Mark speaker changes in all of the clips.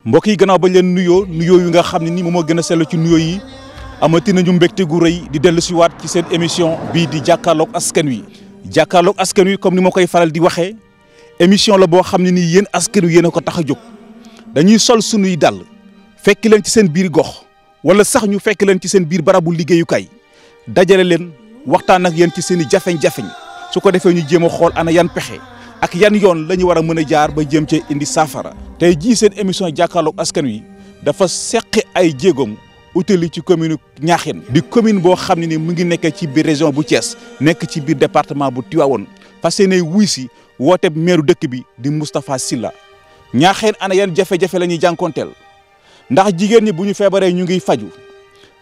Speaker 1: mbokk yi gannaaw bañ leen nuyoo yu nga xam ne ni moom moo gën a sell ci nuyoo yi amati nañu mbégte gu rëy di dellu si waat ci seen émission bii di jàkkaarloog askan wi comme ni ma koy faral di waxee émission la boo xam ne nii yéen askan wi yéen a ko tax a jóg dañuy sol sunuy dàll fekk leen ci seen biir gox wala sax ñu fekk leen ci seen biir barabu liggéeyukaay dajale leen waxtaan ak yéen ci seen i jafeñ-jafeñ su ko defee ñu jéem a xool ana yan pexe ak yan yoon la ñu war a mën a jaar ba jéem cee indi saafara. tey jii seen émission jàkkaarloog askan wi dafa seqi ay jéegoom utali ci commune Niakhène di commune boo xam ne ni mu ngi nekk ci biir région bu Thiès nekk ci biir département bu Tivaouane fas yéene wuy si woote meeru dëkk bi di Moustapha Sylla Niakhène ana yan jafe-jafe la ñuy jànkoonteel ndax jigéen ñi bu ñu feebaree ñu ngi faju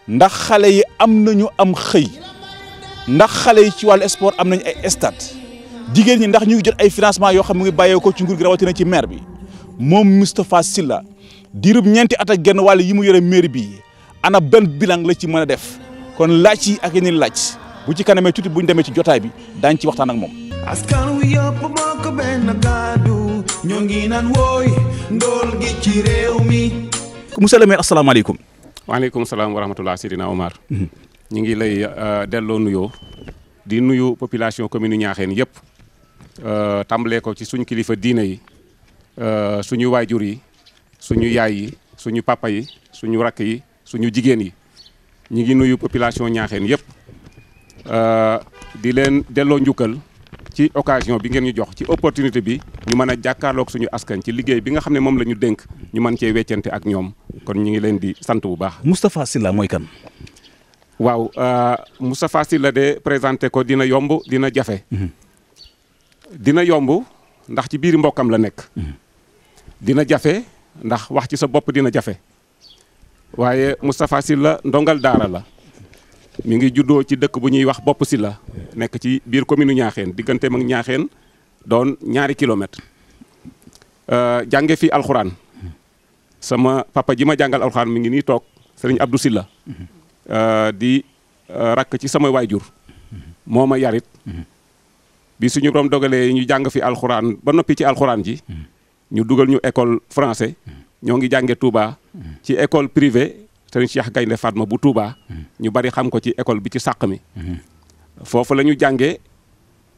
Speaker 1: ndax xale yi am nañu am xëy ndax xale yi ci wàllu sport am nañu ay stade jigéen ñi ndax ñu ngi jot ay financement yoo xam mu ngi bàyyeekoo ci nguur gi rawatina ci maire bi moom Moustapha Sylla diirub ñeenti at ak genn wàll yi mu yore mairie bi ana benn bilan la ci mën a def kon laaj yi ak yeneen laaj bu ci kanamee tuuti bu ñu demee ci jotaay bi daañ ci waxtaan ak moom.
Speaker 2: askan wi yëpp bokk benn kàddu ñoo ngi naan wooy ndool gi ci réew mi.
Speaker 1: monsieur le maire asalaamaaleykum.
Speaker 3: waaleykum salaam wa rahmatulah Sidina Omar. ñu ngi lay delloo nuyoo di nuyu population commune Niakhène yëpp tàmbalee ko ci suñu kilifa diine yi suñu waajur yi suñu yaay yi suñu papa yi suñu rakk yi suñu jigéen yi ñu ngi nuyu population Niakhène yëpp di leen delloo njukkal ci occasion bi ngeen ñu jox ci opportunité bi ñu mën a jàkkaarloog suñu askan ci liggéey bi nga xam ne moom la ñu dénk ñu mën cee weccante ak ñoom kon ñu ngi leen di sant bu baax.
Speaker 1: Moustapha Sylla mooy kan.
Speaker 3: waaw Moustapha Sylla de présenté ko dina yomb dina jafe. dina yomb ndax ci biir mbokkam la nekk. dina jafe ndax wax ci sa bopp dina jafe. waaye Moustapha Sylla ndongal daara la. mi ngi juddoo ci dëkk bu ñuy wax Bopp Sylla nekk ci biir commune Niakhène digganteem ak Niakhène doon 2 kilomètres. jànge fi alxuraan. sama papa ji ma jàngal alxuraan mi ngi nii toog sëriñ Abdou Sylla di rakk ci sama waajur moo ma yarit bi suñu borom dogalee ñu jàng fi alxuraan ba noppi ci alxuraan ji ñu dugal ñu école français ñoo ngi jànge Touba ci école privée sëriñ Cheikh Gaynde Fatma bu Touba ñu bari xam ko ci école bi ci sàq mi foofu la ñu jàngee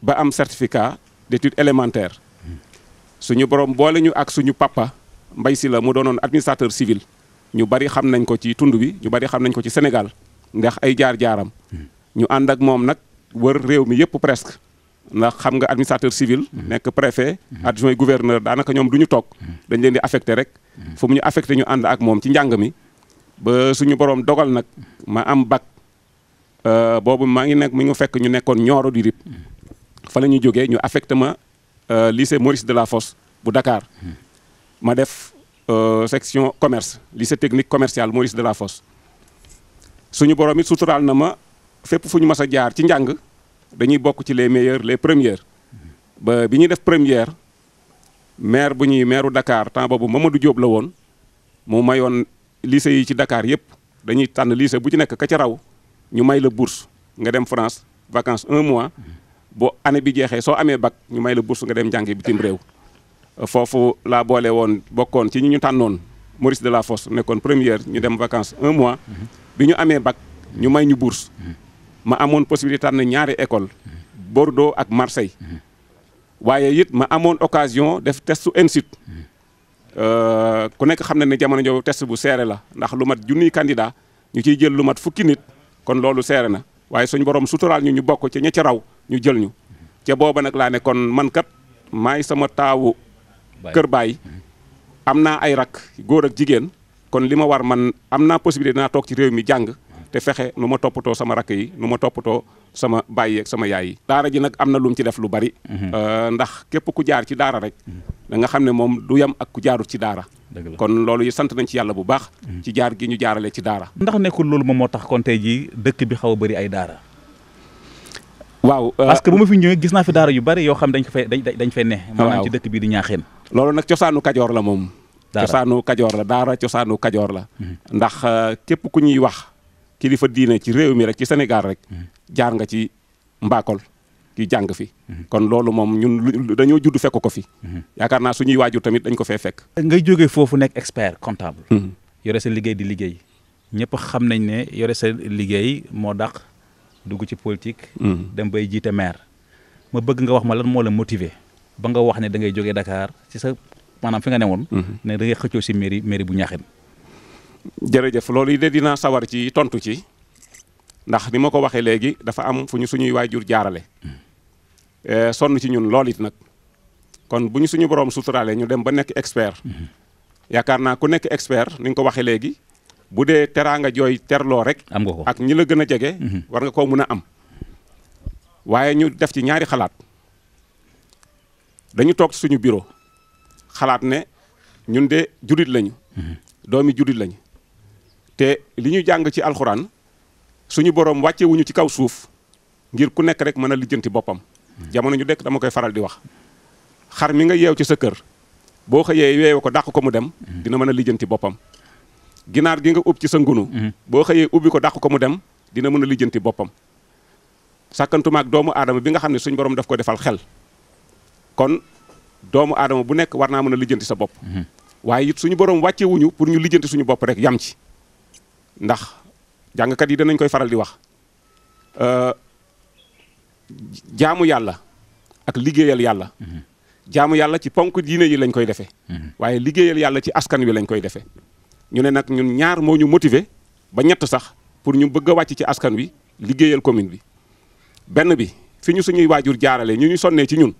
Speaker 3: ba am certificat d'études élémentaires suñu borom boole ñu ak suñu papa Mbaye Sylla mu doonoon administrateur civil ñu bari xam nañ ko ci tund bi ñu bari xam nañ ko ci Sénégal ndax ay jaar-jaaram ñu ànd ak moom nag wër réew mi yëpp presque ndax xam nga administrateur civil nekk préfet adjoint gouverneur daanaka ñoom du ñu toog dañ leen di affecté rek fu mu ñu affecté ñu ànd ak moom ci njàng mi ba suñu borom dogal nag ma am bac boobu maa ngi nekk mi ngi fekk ñu nekkoon Nioro du Rip fa la ñu jógee ñu affecté ma lycée Maurice Delafosse bu Dakar ma def section commerce lycée technique commercial Maurice Delafosse suñu borom it suturaal na ma fépp fu ñu mas a jaar ci njàng dañuy bokk ci les meilleurs les premières ba bi ñuy def première maire bu ñuy maireu Dakar temps boobu Mamadou Diop la woon mu mayoon lycée yi ci Dakar yëpp dañuy tànn lycée bu ci nekk ka ca raw ñu may la bourse nga dem France vacances 1 mois boo année bi jeexee soo amee bac ñu may la bourse nga dem jàngi bitim réew foofu laa boole woon bokkoon ci ñi ñu tànnoon Maurice Delafosse nekkoon première ñu dem vacances 1 mois bi ñu amee bac ñu may ñu bourse ma amoon possibilité tànn 2 école Bordeaux ak Marseille waaye it ma amoon occasion def testu ENSUD ku nekk xam na ne jamono jooju test bu seere la ndax lu mat junniy candidat ñu ciy jël lu mat fukki nit kon loolu seere na waaye suñu borom suturaal ñu bokk ca ña ca raw ñu jël ñu ca booba nag laa ne kon man kat maay sama taawu kër baay am naa ay rak góor ak jigéen kon li ma war man am naa possibilité naa toog ci réew mi jàng te fexe nu ma toppatoo sama rakk yi nu ma toppatoo sama baay ak sama yaay yi. daara ji nag am na lu mu ci def lu bari. ndax képp ku jaar ci daara rek da nga xam ne moom du yem ak ku jaarut ci daara. kon loolu yi sant nañ ci yàlla bu baax. ci jaar gi ñu jaarale ci daara.
Speaker 1: ndax nekkul loolu moom moo tax kon tey jii dëkk bi xaw a bëri ay daara.
Speaker 3: waaw
Speaker 1: parce que bu ma fi ñëwee gis naa fi daara yu bari yoo xam dañ ko fay dañ fay ne. maanaam ci dëkk bii di Niakhène.
Speaker 3: loolu nag cosaanu Kajoor la moom. cosaanu Kajoor la daara cosaanu Kajoor la. ndax képp ku ñuy wax kilifa diine ci réew mi rek ci Sénégal rek jaar nga ci Mbakol ki jàng fi kon loolu moom ñun dañoo judd fekk ko fi yaakaar naa suñuy waajur tamit dañ ko fee fekk
Speaker 1: ngay jógee foofu nekk expert comptable yore sa liggéey di liggéey ñëpp xam nañ ne yore sa liggéey moo dàq dugg ci politique dem bay jiite maire ma bëgg nga wax ma lan moo la motiver ba nga wax ne da ngay jógee Dakar ci sa maanaam fi nga newoon ne da ngay xëccoo si mairie bu Niakhène
Speaker 3: jërëjëf loolu yi de dinaa sawar ci tontu ci ndax ni ma ko waxee léegi dafa am fu ñu suñuy waajur jaarale sonn ci ñun lool it nag kon bu ñu suñu borom suturaale ñu dem ba nekk expert yaakaar naa ku nekk expert ni nga ko waxee léegi bu dee teraanga jooy terloo rek
Speaker 1: am nga ko
Speaker 3: ak ñi la gën a jege war nga koo mën a am waaye ñu def ci ñaari xalaat dañu toog suñu bureau xalaat ne ñun de jurit lañu doomi jurit lañu te li ñu jàng ci alxuraan suñu borom wàcce wuñu ci kaw suuf ngir ku nekk rek mën a lijjanti boppam jamono ñu dekk dama koy faral di wax xar mi nga yeew ci sa kër boo xëyee yeewu ko dàq ko mu dem dina mën a lijjanti boppam ginaar gi nga ub ci sa ngunu boo xëyee ubbi ko dàq ko mu dem dina mën a lijjanti boppam sàkkantumaak doomu aadama bi nga xam ne suñu borom daf ko defal xel kon doomu aadama bu nekk war naa mën a lijjanti sa bopp waaye it suñu borom wàcce wuñu pour ñu lijjanti suñu bopp rek yam ci ndax jàngkat yi danañ koy faral di wax jaamu yàlla ak liggéeyal yàlla jaamu yàlla ci ponk diine yi lañ koy defee waaye liggéeyal yàlla ci askan wi lañ koy defee ñu ne nag ñun ñaar moo ñu motiver ba ñett sax pour ñu bëgg a wàcc ci askan wi liggéeyal commune bi benn bi fi ñu suñuy waajur jaarale ñu sonnee ci ñun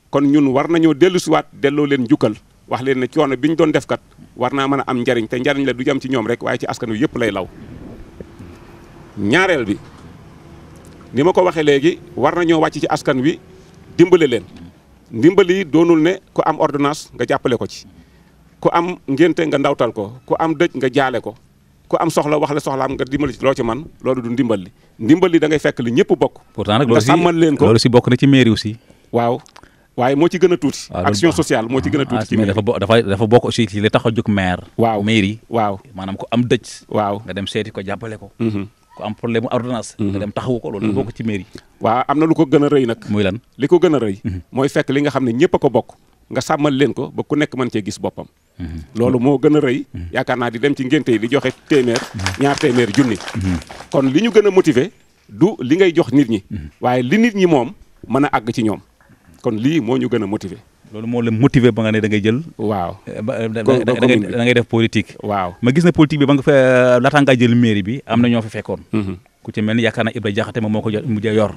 Speaker 3: kon ñun war nañoo dellu siwaat delloo leen njukkal wax leen ne coono bi ñu doon def kat war naa mën a am njariñ te njariñ la du jam ci ñoom rek waaye ci askan wi yëpp lay law ñaareel bi ni ma ko waxee léegi war nañoo wàcc ci askan wi dimbale leen ndimbali doonul ne ku am ordonnance nga jàppale ko ci ku am ngénte nga ndawtal ko ku am dëj nga jaale ko ku am soxla wax la soxlaam nga dimbali ci loo ci man loolu du ndimbal li da ngay fekk li ñëpp bokk
Speaker 1: pourtant nag
Speaker 3: nga sàmmal leen ko
Speaker 1: loolu si bokk na ci mairie aussi
Speaker 3: waaw waaye moo ci gën a tuuti action sociale moo ci gën a tuuti ci mairie
Speaker 1: dafa bokk aussi ci li tax a jóg maire
Speaker 3: waaw
Speaker 1: mairie
Speaker 3: waaw
Speaker 1: maanaam ku am dëj
Speaker 3: waaw
Speaker 1: nga dem seeti ko jàppale ko ku am problème ordonnance nga dem taxawu ko loolu bokk ci mairie
Speaker 3: waaw am na lu ko gën a rëy nag
Speaker 1: muy lan
Speaker 3: li ko gën a rëy mooy fekk li nga xam ne ñëpp a ko bokk nga sàmmal leen ko ba ku nekk mën cee gis boppam loolu moo gën a rëy yaakaar naa di dem ci ngénte yi di joxe téeméer ñaar téeméer junni kon li ñu gën a motiver du li ngay jox nit ñi waaye li nit ñi moom mën a àgg ci ñoom kon lii moo ñu gën a motiver
Speaker 1: loolu moo la motiver ba nga ne da ngay jël
Speaker 3: waaw
Speaker 1: da ngay def politique
Speaker 3: waaw
Speaker 1: ma gis ne politique bi ba nga fa laataa ngaa jël mairie bi am na ñoo fa fekkoon ku ci mel ni yaakaar naa Ibra Jaxate moom moo ko mujjee yor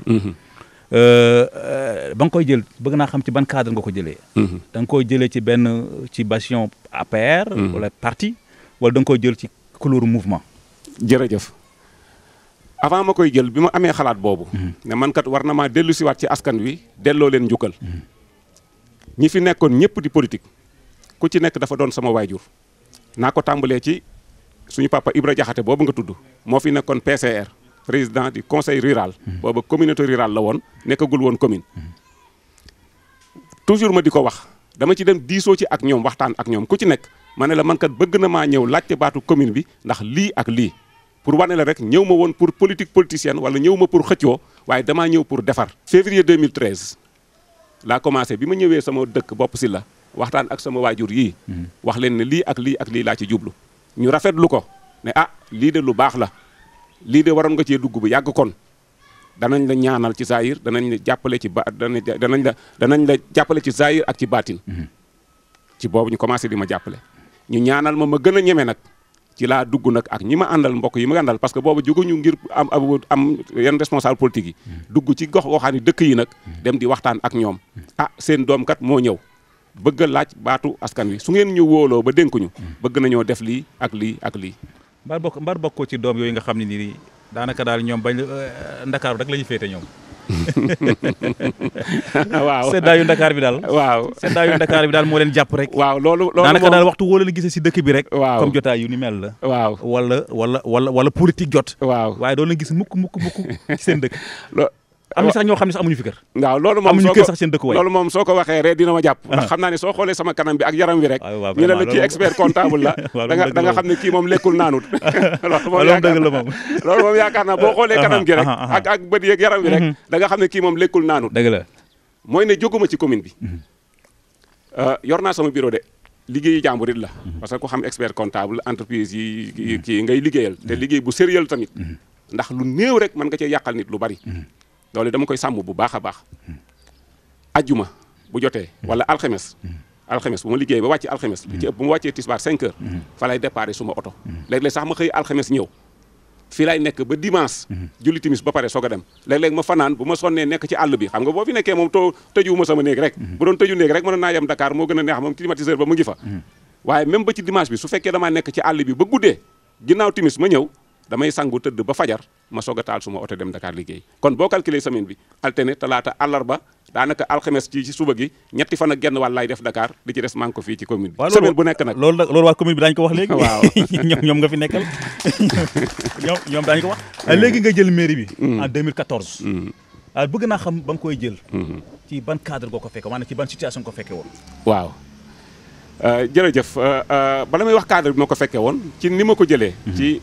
Speaker 1: ba nga koy jël bëgg naa xam ci ban cadre nga ko jëlee da nga koy jëlee ci bastion APR wala parti wala da nga koy jël ci couleur mouvement
Speaker 3: jërëjëf avant ma koy jël bi ma amee xalaat boobu ne man kat war na maa dellu siwaat ci askan wi delloo leen njukkal ñi fi nekkoon ñëpp di politique ku ci nekk dafa doon sama waajur naa ko tàmbalee ci suñu papa Ibra Jaxate boobu nga tudd moo fi nekkoon PCR président du conseil rural booba communauté rurale la woon nekkagul woon commune toujours ma di ko wax dama ci dem diisoo ci ak ñoom waxtaan ak ñoom ku ci nekk ma ne la man kat bëgg na maa ñëw laajte baatu commune bi ndax lii ak lii pour wane la rek ñëw ma woon pour politique politicienne wala ñëw ma pour xëccoo waaye damaa ñëw pour defar février 2013 laa commencé bi ma ñëwee sama dëkk bopp si la waxtaan ak sama waajur yii wax leen ne lii ak lii ak lii laa ci jublu ñu rafetlu ko ne ah lii de lu baax la lii de waroon nga cee dugg bu yàgg kon danañ la ñaanal ci zaahir danañ la jàppale ci danañ la jàppale ci zaahir ak ci baatin ci boobu ñu commencé di ma jàppale ñu ñaanal ma gën a ñeme nag ci laa dugg nag ak ñi ma àndal mbokk yi ma àndal parce que boobu jóguñu ngir am yenn responsable politique yi dugg ci gox waxaani dëkk yi nag dem di waxtaan ak ñoom ah seen doom kat moo ñëw bëgg a laaj baatu askan wi su ngeen ñu wóoloo ba dénkuñu bëgg nañoo def lii ak lii ak lii
Speaker 1: mbar bokk ko ci doom yooyu nga xam ne nii daanaka daal ñoom bañ Ndakaaru rek la ñu féete ñoom
Speaker 3: waaw
Speaker 1: seddaayu Ndakaar bi daal
Speaker 3: waaw
Speaker 1: seddaayu Ndakaar bi daal moo leen jàpp rek
Speaker 3: waaw loolu
Speaker 1: daanaka daal waxtu woo leen gisee si dëkk bi rek
Speaker 3: waaw
Speaker 1: comme jotaay yu ni mel la
Speaker 3: waaw
Speaker 1: wala politique jot
Speaker 3: waaw
Speaker 1: waaye doo leen gis mukk ci seen dëkk am na sax ñoo xam ne sax amuñu fi kër.
Speaker 3: waaw loolu moom
Speaker 1: amuñu kër sax seen dëkkuwaay.
Speaker 3: loolu moom soo ko waxee rek dina ma jàpp. ndax xam naa ne soo xoolee sama kanam bi ak yaram wi rek. ñu ne la kii expert comptable la. da nga xam ne kii moom lekkul naanut. loolu moom yaakaar naa boo xoolee kanam gi rek. ak bët yeeg yaram wi rek. da nga xam ne kii moom lekkul naanut.
Speaker 1: dëgg la
Speaker 3: mooy ne jóguma ci commune bi. yor naa sama bureau de. liggéeyi jàmbur it la. parce que ku xam expert comptable entreprise yi kii ngay liggéeyal. te liggéey bu sérieux tamit. ndax lu néew rek mën nga cee yàqal nit lu bari. loolu dama koy sàmm bu baax a baax. ajjuma bu jotee wala alxames bu ma liggéey ba wàcc alxames. li ci ëpp bu ma wàccee tisbaar 5 heures. fa lay déparé suma oto. léeg-léeg sax ma xëy alxames ñëw. fii laay nekk ba dimanche. julli timis ba pare soog a dem. léeg-léeg ma fanaan bu ma sonnee nekk ci àll bi xam nga boo fi nekkee moom tëjuwuma sama néeg rek. bu doon tëju néeg rek mën naa yem Dakar moo gën a neex moom climatiseur ba mu ngi fa. waaye même ba ci dimanche bi su fekkee damaa nekk ci àll bi ba guddee ginnaaw timis ma ñëw damay sangu tëdd ba fajar ma soog a taal suma oto dem Dakar liggéey kon boo calculer semaine bi altine talaata àllarba daanaka alxames ci suba gi ñetti fan ak genn wàll laay def Dakar di ci des maa ngi ko fii ci commune bi. semaine bu nekk nag
Speaker 1: loolu waa commune bi daañu ko wax léegi.
Speaker 3: waaw
Speaker 1: ñoom nga fi nekkal ñoom daañu ko wax. léegi nga jël mairie bi. en 2014. bëgg naa xam ba nga koy jël. ci ban cadre goo ko fekke maanaam ci ban situation nga ko fekke woon.
Speaker 3: waaw. jërëjëf bala may wax cadre bi ma ko fekkee woon ci ni ma ko jëlee. ci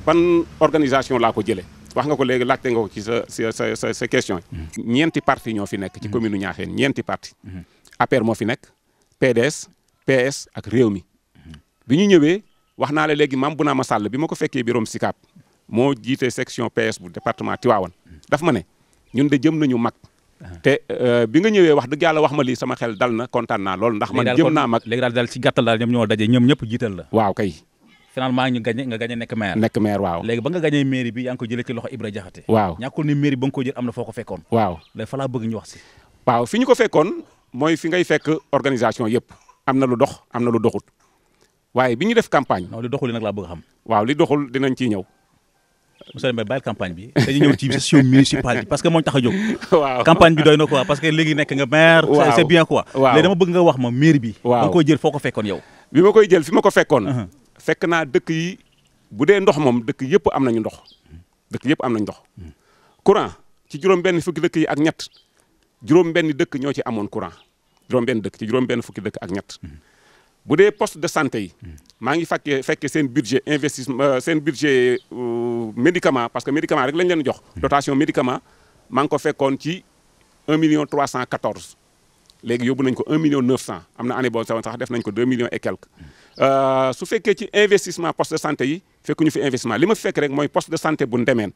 Speaker 3: ban organisation laa ko jëlee. wax nga ko léegi laajte nga ko ci sa question yi. ñeenti parti ñoo fi nekk ci commune u Niakhène ñeenti parti APR moo fi nekk PDS PS ak Rewmi. bi ñu ñëwee wax naa la léegi Mame Bounama Sall bi ma ko fekkee biroom Sicap moo jiite section PS bu département Tivaouane daf ma ne ñun de jëm nañu mag. te bi nga ñëwee wax dëgg yàlla wax ma lii sama xel dal na kontaan naa lool ndax man jëm naa mag.
Speaker 1: léegi daal ci gàttal daal ñoom ñoo daje ñoom ñëpp jiital la.
Speaker 3: waaw kay.
Speaker 1: finalement nga gagné nekk maire.
Speaker 3: nekk maire waaw.
Speaker 1: léegi ba nga gagné mairie bi yaa ngi ko jëlee ci loxo Ibra Jaxate.
Speaker 3: waaw
Speaker 1: ñàkkul ni mairie ba nga ko jël am na foo ko fekkoon.
Speaker 3: waaw
Speaker 1: léegi fa laa bëgg ñu wax si.
Speaker 3: waaw fi ñu ko fekkoon mooy fi ngay fekk organisation yëpp am na lu dox am na lu doxut waaye bi ñu def campagne.
Speaker 1: non li doxul nag laa bëgg a xam.
Speaker 3: waaw li doxul dinañ ciy ñëw.
Speaker 1: monsieur le maire bàyyil campagne bi dañuy ñëw ci session municipale bi parce que moo tax a jóg.
Speaker 3: waaw
Speaker 1: campagne bi doy na quoi parce que léegi nekk nga maire.
Speaker 3: waaw
Speaker 1: c'est bien quoi.
Speaker 3: waaw
Speaker 1: léegi dama bëgg nga wax ma mairie bi.
Speaker 3: waaw
Speaker 1: ba nga koy jël foo ko fekkoon yow.
Speaker 3: bi ma koy jël fi ma ko fekkoon. fekk naa dëkk yi bu dee ndox moom dëkk yëpp am nañu ndox. dëkk yëpp am nañ ndox. courant ci juróom-benn fukki dëkk yi ak ñett juróom-benn dëkk ñoo ci amoon courant juróom-benn dëkk ci juróom-benn fukki dëkk ak ñett. bu dee poste de santé yi maa ngi fekkee seen budget investissement seen budget médicament parce que médicament rek lañ leen jox dotation médicament maa ngi ko fekkoon ci 1,314 léegi yóbbu nañ ko 1,900,000 am na année boo sax def nañ ko 2 millions et quelques su fekkee ci investissement poste de santé yi fekkuñu fi investissement li ma fekk rek mooy poste de santé bu Ndemeen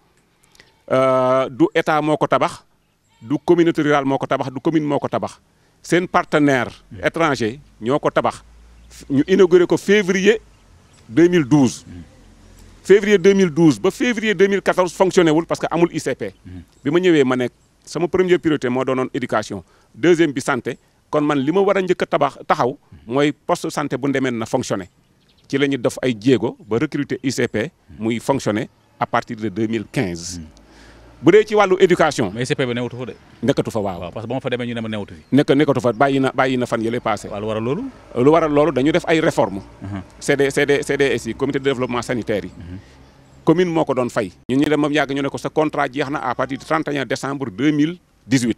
Speaker 3: du état moo ko tabax du communauté rurale moo ko tabax du commune moo ko tabax seen partenaire étranger ñoo ko tabax ñu inauguré ko février 2012 février 2012 ba février 2014 fonctionné wul parce que amul ICP bi ma ñëwee ma nekk sama première priorité moo doonoon éducation deuxième bi santé kon man li ma war a njëkk a taxaw mooy poste santé bu Ndemeen na fonctionné ci la ñu def ay jéego ba recruter ICP muy fonctionné à partir de 2015 bu dee ci wàllu éducation.
Speaker 1: mais ICP bi newatu fa de.
Speaker 3: nekkatu fa waaw.
Speaker 1: parce que ba ma fa demee ñu ne ma newatu fi.
Speaker 3: nekkatu fa bàyyi na fan yële passé.
Speaker 1: waaw lu waral loolu.
Speaker 3: lu waral loolu dañu def ay réformes. CDS yi comité de développement sanitaire yi. commune moo ko doon fay. ñun ñu dem moom yàgg ñu ne ko sa contrat jeex na à partir du 31 décembre 2018.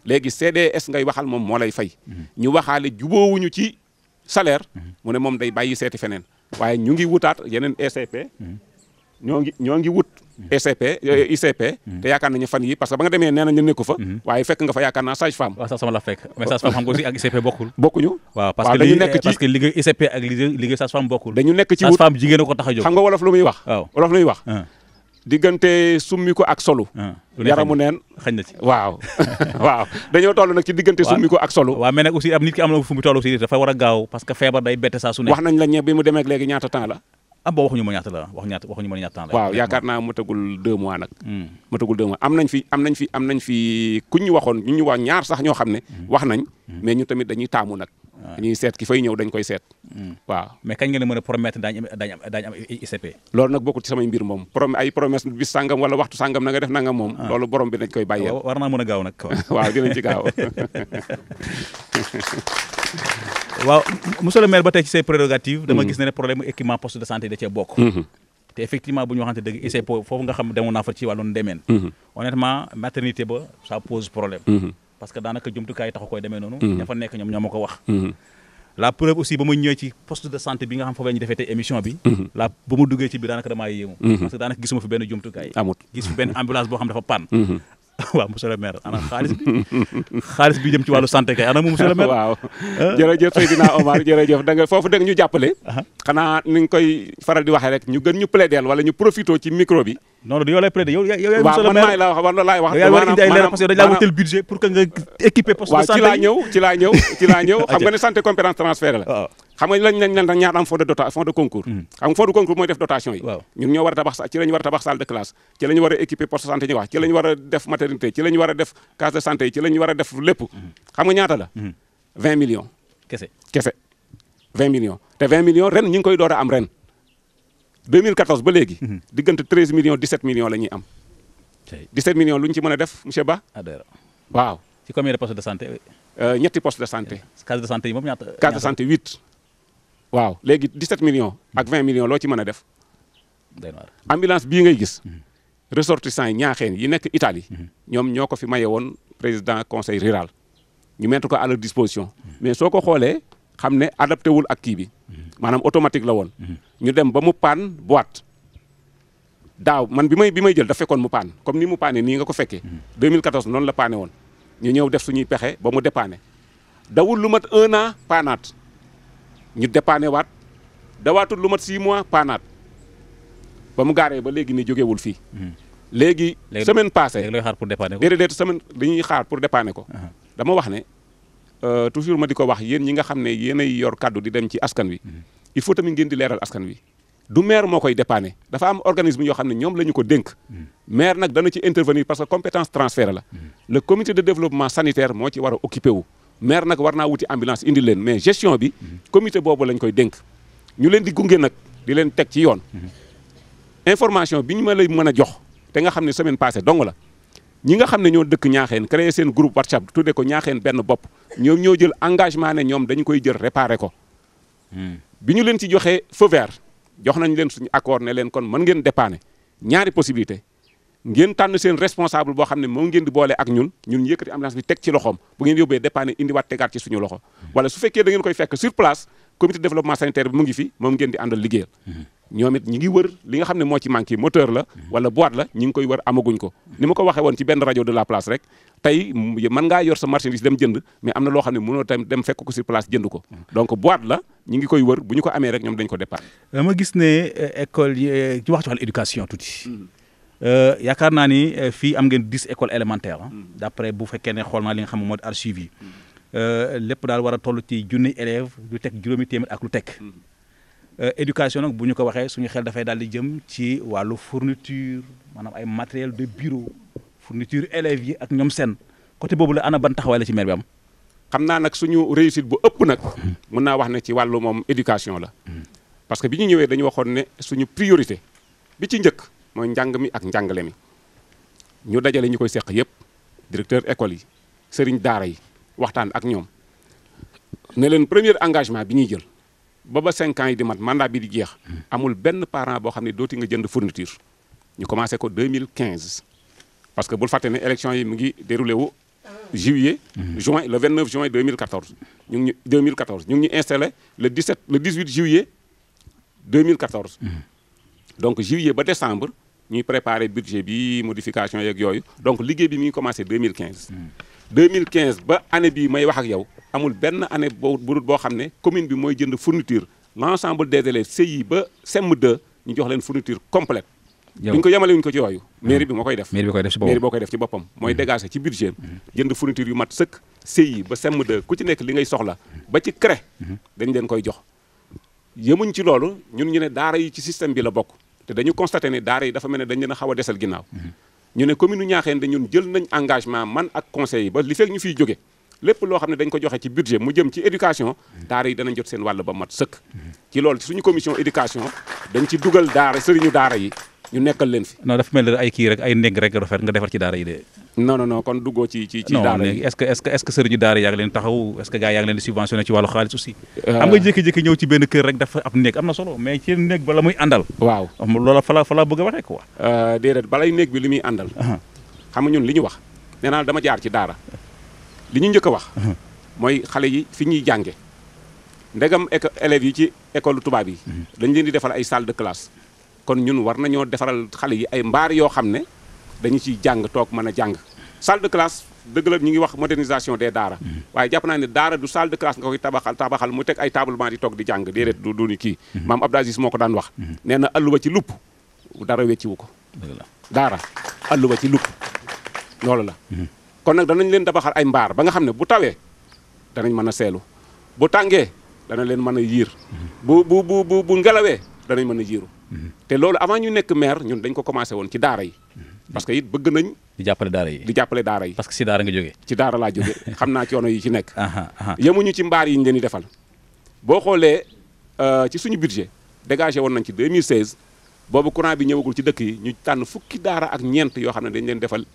Speaker 3: léegi CDS ngay waxal moom moo lay fay. ñu waxaale jubóowuñu ci salaire. mu ne moom day bàyyi seeti feneen. waaye ñu ngi wutaat yeneen ECP. ñoo ngi wut. ICP te yaakaar nañu fan yi parce que ba nga demee nee nañu nekku fa waaye fekk nga fa yaakaar naa sage femme.
Speaker 1: waaw sax sama la fekk mais sage femme xam nga aussi ak ICP bokkul.
Speaker 3: bokkuñu.
Speaker 1: waaw parce que liggéey ICP ak liggéey sage femme bokkul.
Speaker 3: dañu nekk ci
Speaker 1: sage femme jigéen a ko tax a jóg.
Speaker 3: xam nga wolof lu muy wax.
Speaker 1: waaw
Speaker 3: wolof lu muy wax. diggante summi ko ak solu. yaramu neen
Speaker 1: xañ na ci.
Speaker 3: waaw waaw dañoo toll nag ci diggante summi ko ak solu.
Speaker 1: waaw mais nag aussi am nit ki am na fu mu toll aussi dafa war a gaaw parce que feebar day bette saa su ne.
Speaker 3: wax nañ la ñe bi mu demee léegi ñaata temps la.
Speaker 1: boo waxuñu ma ñaata la waxuñu ma ñaata temps la.
Speaker 3: waaw yaakaar naa matagul 2 mois nag. matagul 2 mois am nañ fi ku ñu waxoon ñu wax ñaar sax ñoo xam ne. wax nañ mais ñu tamit dañuy taamu nag. dañuy seet ki fay ñëw dañ koy seet. waaw
Speaker 1: mais kañ ngeen mën a promettre daañu am ICP.
Speaker 3: loolu nag bokkul ci samay mbir moom ay promesse bis sangam wala waxtu sangam na nga def nangam moom. loolu borom bi dañ koy bàyyee.
Speaker 1: war naa mën a gaaw nag.
Speaker 3: waaw dinañ ci gaaw.
Speaker 1: waaw monsieur le maire ba tey ci say prérogatives dama gis ne problème équipement poste de santé da cee bokk. te effectivement bu ñu waxante dëgg ICP foofu nga xam demoon naa fa ci wàllu ndemeen honnêtement maternité ba ça pose problème parce que daanaka jumtukaay taxu koy demee noonu ña fa nekk ñoom ñoo ma ko wax la preuve aussi ba ma ñëwee ci poste de santé bi nga xam foofu la ñu defee tey émission bi ba mu duggee ci biir daanaka damaa yéemu parce que daanaka gisuma fi benn jumtukaay
Speaker 3: amut
Speaker 1: gis fi benn ambulance boo xam dafa panne waaw monsieur le maire ana xaalis bi jëm ci wàllu santé kay ana mu monsieur le maire
Speaker 3: waaw jërëjëf Seydina Omar jërëjëf da nga foofu da nga ñu jàppale xanaa ni nga koy faral di waxee rek ñu gën ñu plaider wala ñu profité ci micro bi
Speaker 1: non yow lay plaider yow monsieur
Speaker 3: waaw
Speaker 1: le
Speaker 3: man
Speaker 1: maire
Speaker 3: maay la wax wala laay wax
Speaker 1: yow war a indi ay leer parce que dañ laa wutal budget pour que nga équiper poste de santé
Speaker 3: ci laa ñëw xam nga ne santé compétence transférée la xam nga lañ ñaata am fonds de concours xam nga fonds de concours mooy def dotation yi ñun ñoo war a tabax ci lañu war a tabax salle de classe ci lañu war a équiper poste de santé ñu wax ci lañu war a def maternité ci lañu war a def case de santé yi ci lañu war a def lépp xam nga ñaata la 20 millions
Speaker 1: kese
Speaker 3: 20 millions te 20 millions ren ñu ngi koy door a am ren 2014 ba léegi diggante 13 millions 17 millions la ñuy am 17 millions lu ñu ci mën a def monsieur Ba waaw
Speaker 1: ci combien de postes de santé
Speaker 3: ñetti poste de santé
Speaker 1: case de santé yi moom ñaata
Speaker 3: case de santé 8 waaw léegi 17 millions ak 20 millions loo ci mën a def ambulance bii ngay gis ressortissants yi ñaaxeen yi nekk Italie ñoom ñoo ko fi maye woon président conseil rural ñu mettre ko à leur disposition mais soo ko xoolee xam ne adapté wul ak kii bi maanaam automatique la woon ñu dem ba mu paan boîte daaw man bi may jël daf fekkoon mu paan comme ni mu paane nii nga ko fekkee 2014 noonu la paane woon ñu ñëw def suñuy pexe ba mu dépanne dawul lu mat 1 an paanaat ñu dépanne waat dawaatul lu mat 6 mois paanaat ba mu gaaree ba léegi ni jógewul fii léegi semaine passée
Speaker 1: looy xaar pour dépanner ko
Speaker 3: déedéet semaine dañuy xaar pour dépanner ko dama wax ne toujours ma di ko wax yéen ñi nga xam ne yéenay yor kaddu di dem ci askan wi il faut tamit ngeen di leeral askan wi du maire moo koy dépanner dafa am organisme yoo xam ne ñoom la ñu ko dénk maire nag dana ci intervenir parce que compétence transfert la le comité de développement sanitaire moo ci war a occupé wu maire nag war naa wuti ambulance indi leen mais gestion bi comité boobu lañ koy dénk ñu leen di gunge nag di leen teg ci yoon information bi ñu ma lay mën a jox te nga xam ne semaine passée dong la ñi nga xam ne ñoo dëkk ñaaxeen créé seen groupe WhatsApp tudde ko ñaaxeen benn bopp ñoom ñoo jël engagement ne ñoom dañu koy jël réparé ko bi ñu leen ci joxee feu vert jox nañ leen suñu accord ne leen kon mën ngeen dépanner ñaari possibilité ngeen tànn seen responsable boo xam ne moom ngeen di boole ak ñun yëkkati ambulance bi teg ci loxoom bu ngeen yóbbee dépanner indiwaat tegaat ci suñu loxo wala su fekkee da ngeen koy fekk sur place comité de développement sanitaire bi mu ngi fi moom ngeen di àndal liggéeyal ñoom it ñi ngi wër li nga xam ne moo ci manqué moteur la wala boîte la ñi ngi koy wër amaguñ ko ni ma ko waxee woon ci benn rajo de la place rek tey mën ngaa yor sa marchandise dem jënd mais am na loo xam ne mënoo tam dem fekk ko sur place jënd ko donc boîte la ñi ngi koy wër bu ñu ko amee rek ñoom dañ ko départ
Speaker 1: dama gis ne école yi ci wax ci wàllu éducation tuuti yaakaar naa ni fii am ngeen 10 écoles élémentaires d'après bu fekkee ne xool naa li nga xam ne moo di archive yi lépp daal war a toll ci junni élèves lu teg juróomi téeméer ak lu teg éducation nag bu ñu ko waxee suñu xel dafay daal di jëm ci wàllu fourniture maanaam ay matériel de bureau fourniture élèves yi ak ñoom seen côté boobu la ana ban taxawaay la ci maire bi am.
Speaker 3: xam naa nag suñu réussite bu ëpp nag mën naa wax ne ci wàllu moom éducation la parce que bi ñu ñëwee dañu waxoon ne suñu priorité bi ci njëkk mooy njàng mi ak njàngale mi ñu dajale ñu koy seq yëpp directeur école yi sëriñ daara yi waxtaan ak ñoom ne leen premier engagement bi ñuy jël ba 5 ans yi di mat mandat bi di jeex amul benn parent boo xam ne dooti nga jënd fourniture ñu commencé ko 2015 parce que bul fàtte ne élection yi mu ngi déroulé wu juillet juin le 29 juin 2014 ñu ngi ñu installé le 18 juillet 2014 donc juillet ba décembre ñuy préparé budget bi modification yeeg yooyu donc liggéey bi mi ngi commencé 2015 ba année bii may wax ak yow amul benn année boo xam ne commune bi mooy jënd fourniture l'ensemble des élèves CI ba CM2 ñu jox leen fourniture complète duñ ko yemale wuñ ko ci yooyu mairie bi moo koy def mairie boo koy def ci boppam mooy dégager ci budget jënd fourniture yu mat sëkk CI ba CM2 ku ci nekk li ngay soxla ba ci CRE dañ leen koy jox yemuñ ci loolu ñun ñu ne daara yi ci système bi la bokk te dañu constaté ne daara yi dafa mel ne dañ leen a xaw a desal ginnaaw ñu ne commune u Niakhène de ñun jël nañ engagement man ak conseil yi ba li fekk ñu fiy jóge lépp loo xam ne dañ ko joxe ci budget mu jëm ci éducation daara yi danañ jot seen wàll ba mat sëkk ci loolu suñu commission éducation dañ ci dugal daara sëriñu daara yi ñu nekkal leen fi
Speaker 1: non dafa mel ne ay kii rek ay ndeng rek rafet nga defar ci daara yi de
Speaker 3: non kon duggoo ci daara yi.
Speaker 1: est-ce que sëriñu daara yaa ngi leen taxaw est-ce que gars yaa ngi leen di subventionné ci wàllu xaalis aussi. am nga jékki-jékki ñëw ci benn kër rek dafa ab néeg am na solo mais ci néeg ba la muy àndal.
Speaker 3: waaw
Speaker 1: loola fa la bëgg a waxee quoi.
Speaker 3: déedéet balay néeg bi li muy àndal. xam nga ñun li ñu wax nee naa dama jaar ci daara li ñu njëkk a wax. mooy xale yi fi ñuy jànge ndegam élèves yi ci école tubaab yi. dañ leen di defal ay salle de classe. kon ñun war nañoo defaral xale yi ay mbaar yoo xam ne dañu ciy jàng toog mën a jàng salle de classe dëgg la ñu ngi wax modernisation des daara waaye jàpp naa ne daara du salle de classe nga koy tabaxal mu teg ay tablement di toog di jàng déedéet du ni kii maam Abdou Aziz moo ko daan wax nee na alluwa ci lupp dara wecciwu ko daara alluwa ci lupp loolu la kon nag danañ leen tabaxal ay mbaar ba nga xam ne bu tawee danañ mën a seelu bu tàngee dana leen mën a yiir bu ngelawee danañ mën a yiiru te loolu avant ñu nekk maire ñun dañ ko commencé woon ci daara yi parce que it bëgg nañ
Speaker 1: di jàppale daara yi
Speaker 3: parce
Speaker 1: que si daara nga jógee
Speaker 3: ci daara laa jógee xam naa coono yi ci nekk yemuñu ci mbaar yi ñu leen di defal boo xoolee ci suñu budget dégagé woon nañ ci 2016 boobu courant bi ñëwagul ci dëkk yi ñu tànn fukki daara ak ñeent yoo xam ne dañ leen defal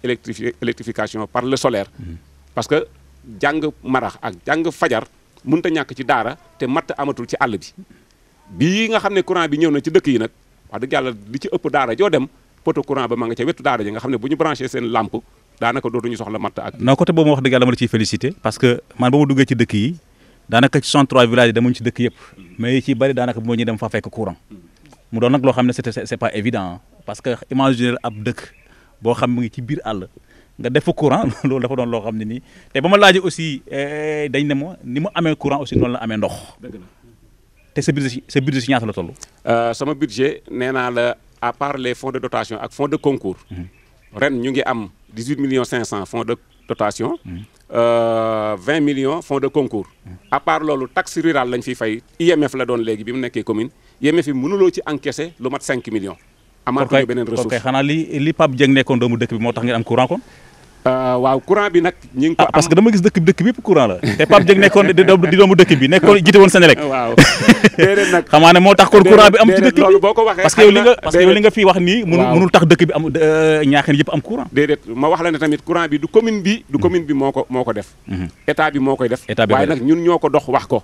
Speaker 3: électrification par le solaire parce que jàng marax ak jàng fajar mënut a ñàkk ci daara te matt amatul ci àll bi bii nga xam ne courant bi ñëw na ci dëkk yi nag wax dëgg yàlla li ci ëpp daara joo dem poto courant ba ma nga ca wetu daara ji nga xam ne bu ñu branché seen lampe daanaka dootuñu soxla matt ak
Speaker 1: non côté boobu ma wax dëgg yàlla ma la ciy félicité parce que man ba ma duggee ci dëkk yi daanaka ci 63 villages yi demuñu ci dëkk yëpp mais ci bari daanaka bu ma ñuy dem fa fekk courant mu doon nag loo xam ne c'est pas évident parce que imaginer ab dëkk boo xam mu ngi ci biir àll nga def fa courant loolu dafa doon loo xam ne nii te ba ma laajee aussi dañ ne ma ni mu amee courant aussi noonu la amee ndox te sa budget si ñaata la toll.
Speaker 3: sama budget nee naa la à part les fonds de dotation ak fonds de concours. ren ñu ngi am 18 millions 500 fonds de dotation. 20 millions fonds de concours. à part loolu taxe rurale lañ fiy fay IMF la doon léegi bi mu nekkee commune IMF yi mënuloo ci encaisser lu mat 5 millions. amaatuñu beneen ressource kon kay xanaa
Speaker 1: li Pape Dieng nekkoon doomu dëkk bi moo tax ngeen am courant kon.
Speaker 3: waaw courant bi nag ñi ngi ko am
Speaker 1: parce que dama gis dëkk bi yëpp courant la te Pape Dieng nekkoon di doomu dëkk bi nekkoon jiite woon Senelec
Speaker 3: waaw déedéet nag
Speaker 1: xamaa ne moo tax kon courant bi am ci dëkk bi
Speaker 3: loolu boo ko waxee
Speaker 1: parce que yow li nga fii wax nii mënul tax dëkk bi am ñaaxeen yëpp am courant
Speaker 3: déedéet ma wax la ne tamit courant bi du commune bi moo ko def état bi moo koy def waaye nag ñun ñoo ko dox wax ko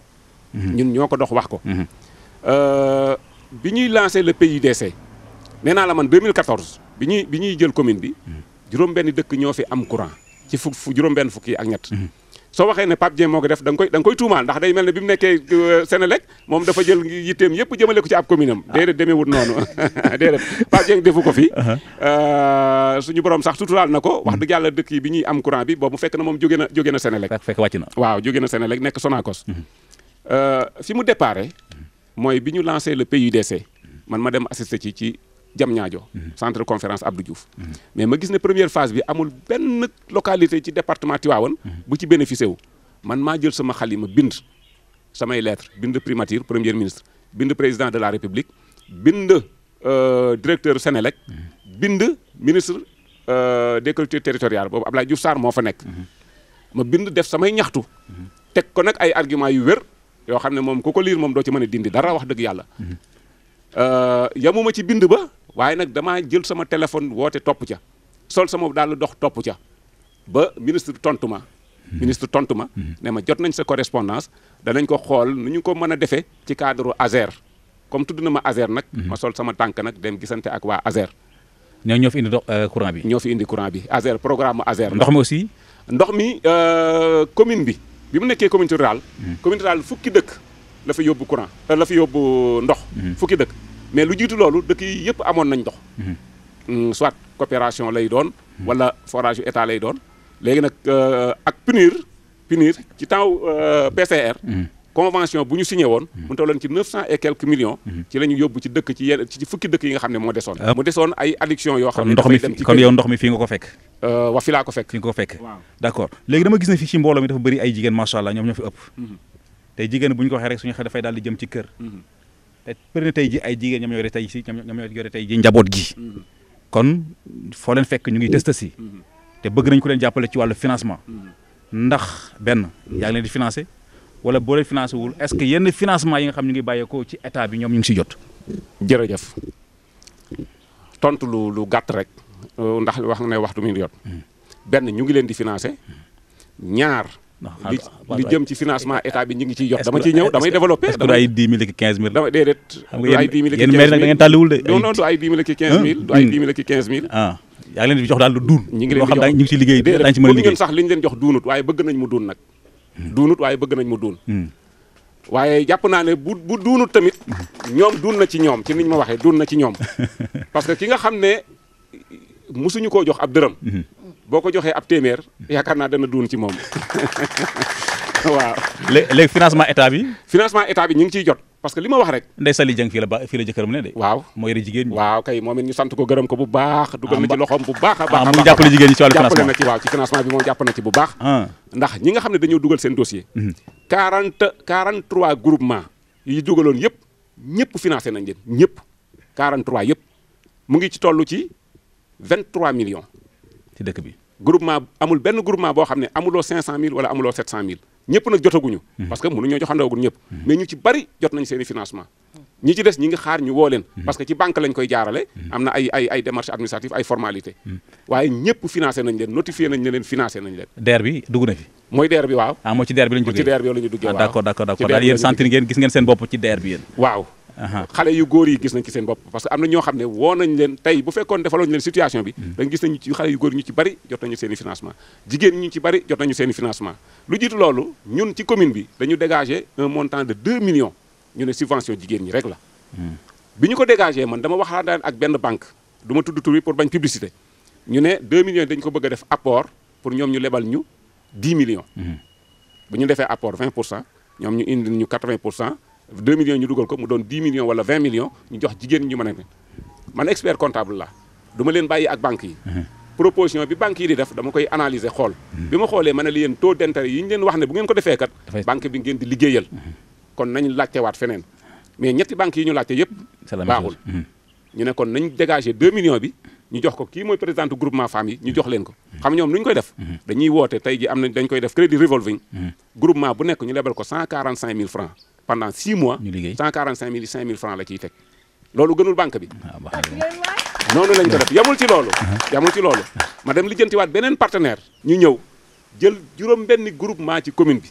Speaker 3: bi ñuy lancé le PUDC nee naa la man 2014 bi ñuy jël commune bi juróom-benn dëkk ñoo fi am courant ci juróom-benn fukki ak ñett soo waxee ne Pape Dieng moo ko def da nga koy tuumaal ndax day mel ne bi mu nekkee Senelec moom dafa jël yitteem yëpp jëmale ko ci ab commune am déedéet demeewut noonu déedéet Pape Dieng defu ko fi suñu borom sax tuturaal na ko wax dëgg yàlla dëkk yi bi ñuy am courant bi boobu fekk na moom jóge na Senelec
Speaker 1: fekk wàcc na
Speaker 3: waaw jóge na Senelec nekk Sonacos fi mu déparé mooy bi ñu lancé le PUDC man ma dem assister ci Diamniadio centre conférence Abdou Diouf mais ma gis ne première phase bi amul benn localité ci département Tivaouane bu ci bénéficié wu man maa jël sama xalima bind samay lettre bind primature premier ministre bind président de la république bind directeur Senelec bind ministre des collectivités territoriales boobu Abdoulaye Diouf Sarr moo fa nekk ma bind def samay ñaxtu teg ko nag ay arguments yu wér yoo xam ne moom ku ko liir moom doo ci mën a dindi dara wax dëgg yàlla yamuma ci bind ba waaye nag damaa jël sama téléphone woote topp ca sol sama daal dox topp ca ba ministre tontu ma ne ma jot nañ sa correspondance danañ ko xool nu ñu ko mën a defee ci cadre ASER comme tudd na ma ASER nag ma sol sama tànk nag dem gisante ak waa ASER
Speaker 1: ñoo fi indi courant bi
Speaker 3: ñoo fi indi courant bi ASER programme ASER
Speaker 1: ndox mi aussi
Speaker 3: ndox mi commune bi mu nekkee commune rurale fukki dëkk la fa yóbbu courant la fa yóbbu ndox fukki dëkk mais lu jiitu loolu dëkk yi yëpp amoon nañ ndox soit coopération lay doon wala forage yu état lay doon léegi nag ak punir ci temps PCR convention bu ñu signé woon mu tolloon ci 900 et quelques millions ci la ñu yóbbu ci dëkk ci fukki dëkk yi nga xam ne moo desoon mu desoon ay adduction yoo xam ne dafay dem ci
Speaker 1: kon yow ndox mi fii nga ko fekk
Speaker 3: wa fi laa ko fekk
Speaker 1: fi nga ko fekk d'accord léegi dama gis ne fii ci mbooloo mi dafa bëri ay jigéen macha allah ñoom ñoo fi ëpp tey jigéen bu ñu ko waxee rek suñu xel dafay daal di jëm ci kër te bëri na tey ji ay jigéen ñoom ñoo yore tey ji njaboot gi kon foo leen fekk ñu ngi test si te bëgg nañ ko leen jàppale ci wàllu financement ndax benn yaa ngi leen di financé wala boo leen financé wul est-ce que yenn financement yi nga xam ñu ngi bàyyeekoo ci état bi ñoom ñu ngi si jot.
Speaker 3: jërëjëf tontu lu gàtt rek ndax wax nga ne waxtu mi ngi jot benn ñu ngi leen di financer ñaar. li jëm ci financement état bi ñu ngi ciy jox dama ciy ñëw damay développé.
Speaker 1: est-ce que du ay 10 000 ak 15 000.
Speaker 3: dama déedéet.
Speaker 1: du ay 10 000 ak 15 000 yéen da ngeen tàlliwul de.
Speaker 3: non du ay 10 000 ak 15 000. du ay 10 000 ak 15 000.
Speaker 1: yaa ngi leen di jox daal lu duun.
Speaker 3: ñu ngi leen di jox
Speaker 1: ñu ngi ci liggéey dañ ci mën a liggéey.
Speaker 3: ñun sax li ñu leen jox duunut waaye bëgg nañ mu duun nag. duunut waaye bëgg nañ mu duun. waaye jàpp naa ne bu duunut tamit ñoom duun na ci ñoom ci niñ ma waxee duun na ci ñoom parce que ki nga xam ne musuñu koo jox ab dërëm boo ko joxee ab téeméer yaakaar naa dana duun ci moom waaw.
Speaker 1: léegi financement état bi.
Speaker 3: financement état bi ñu ngi ciy jot parce que li ma wax rek.
Speaker 1: Ndeye Saly Dieng fii la jëkkëram ne de.
Speaker 3: waaw
Speaker 1: moo yore jigéen ñi.
Speaker 3: waaw kay moom it ñu sant ko gërëm ko bu baax. dugal na ci loxoom bu baax a baax.
Speaker 1: mu jàppale jigéen ñi ci wàllu financement
Speaker 3: jàppale na ci waaw ci financement bi moom jàpp na ci bu baax. ndax ñi nga xam ne dañoo dugal seen dossier. 43 groupement yi dugaloon yëpp ñëpp financé nañ leen ñëpp 43 yëpp mu ngi ci toll ci 23 millions.
Speaker 1: ci dëkk bi.
Speaker 3: groupement amul benn groupement boo xam ne amuloo 500000 wala amuloo 700000 ñëpp nag jotaguñu. parce que mënuñoo joxandoogul ñëpp. mais ñu ci bari jot nañ seen i financement ñi ci des ñi ngi xaar ñu woo leen. parce que ci banque lañ koy jaarale. am na ay démarches administratives ay formalités. waaye ñëpp financé nañ leen notifié nañ leen financé nañ leen.
Speaker 1: DER bi dugg na fi.
Speaker 3: mooy DER bi waaw.
Speaker 1: mooy ci DER bi lañ duggee
Speaker 3: ci DER bi la ñu duggee waaw.
Speaker 1: d'accord daal yéen sentir ngeen gis ngeen seen bopp ci DER bi yéen.
Speaker 3: waaw. xale yu góor yi gis nañ ci seen bopp parce que am na ñoo xam ne woo nañ leen tey bu fekkoon defaloon leen situation bi dañ gis nañu ci xale yu góor ñu ci bari jot nañu seen i financement jigéen ñu ci bari jot nañu seen i financement lu jiitu loolu ñun ci commune bi dañu dégager un montant de 2 millions ñu ne subvention jigéen ñi rek la bi ñu ko dégagé man dama waxtaan ak benn banque du ma tudd tur bi pour bañ publicité ñu ne 2 millions dañ ko bëgg a def apport pour ñoom ñu lebal ñu 10 millions bu ñu defee apport 20% ñoom ñu indi ñu 80% 2 millions ñu dugal ko mu doon 10 millions wala 20 millions ñu jox jigéen ñu mën a ne man expert comptable la du ma leen bàyyi ak banque yi proposition bi banque yi di def dama koy analyser xool bi ma xoolee ma ne la yéen taux d'intérêt yi ñu leen wax ne bu ngeen ko defee kat banque bi ngeen di liggéeyal kon nañ laajtewaat feneen mais ñetti banques yi ñu laajte yëpp baaxul ñu ne kon nañ dégager 2 millions bi ñu jox ko kii mooy présidente groupement femmes yi ñu jox leen ko xam ñoom nu ñu koy def dañuy woote tey ji am na dañ koy def crédit revolving groupement bu nekk ñu lebal ko 145 000 francs pendant 6 mois 145 000 5 000 francs la ciy teg loolu gënul banque bi noonu lañ ko def yamul ci loolu ma dem lijjantiwaat beneen partenaire ñu ñëw jël juróom-benni groupement ci commune bi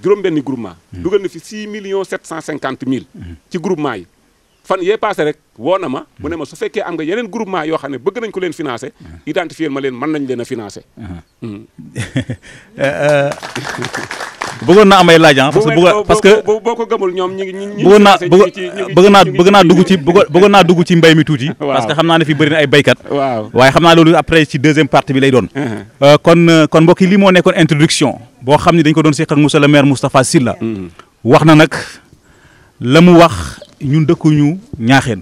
Speaker 3: juróom-benni groupement dugal na fi 6 millions 750 000 ci groupement yi fan yee passé rek woo na ma mu ne ma su fekkee am nga yeneen groupement yoo xam ne bëgg nañ ko leen financer identifier ma leen mën nañ leen a financer
Speaker 1: bëggoon naa am ay laaj parce que
Speaker 3: boo ko gëmul ñoom ñu ngi
Speaker 1: bëggoon naa dugg ci mbay mi tuuti parce que xam naa ne fi bëri na ay baykat waaye xam naa loolu après ci deuxième partie bi lay doon kon mbokk yi lii moo nekkoon introduction boo xam ne dañ ko doon seq ak monsieur le maire Moustapha Sylla wax na nag la mu wax ñun dëkkuñu ñaaxeen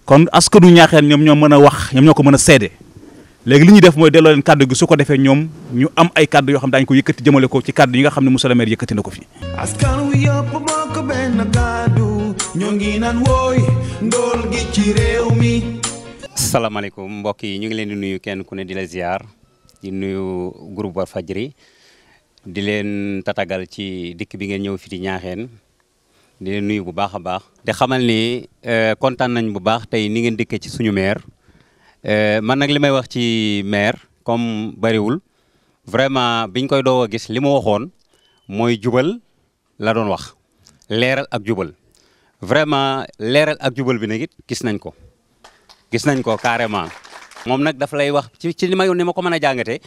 Speaker 1: kon askanu ñaaxeen ñoom ñoo mën a wax ñoom ñoo ko mën a seede léegi li ñuy def mooy delloo leen kàddu gi su ko defee ñoom ñu am ay kàddu yoo xam daañu ko yëkkati jëmale ko ci kàddu yi nga xam ne monsieur le maire yëkkati na ko fi.
Speaker 2: askan wi yëpp bokk benn kàddu ñoo ngi naan wooy ndool gi ci réew mi.
Speaker 4: salaamaaleykum mbokk yi ñu ngi leen di nuyu kenn ku ne di la ziar di nuyu groupe Walfadjri di leen tatagal ci dikk bi ngeen ñëw fi ci ñaaxeen di leen nuyu bu baax a baax. di xamal ni kontaan nañ bu baax tey ni ngeen dikkee ci suñu maire. man nag li may wax ci maire comme bariwul vraiment biñ koy doog a gis li mu waxoon mooy jubal la doon wax leeral ak jubal vraiment leeral ak jubal bi nag it gis nañ ko carrément moom nag daf lay wax ci ni ma ko mën a jàngatee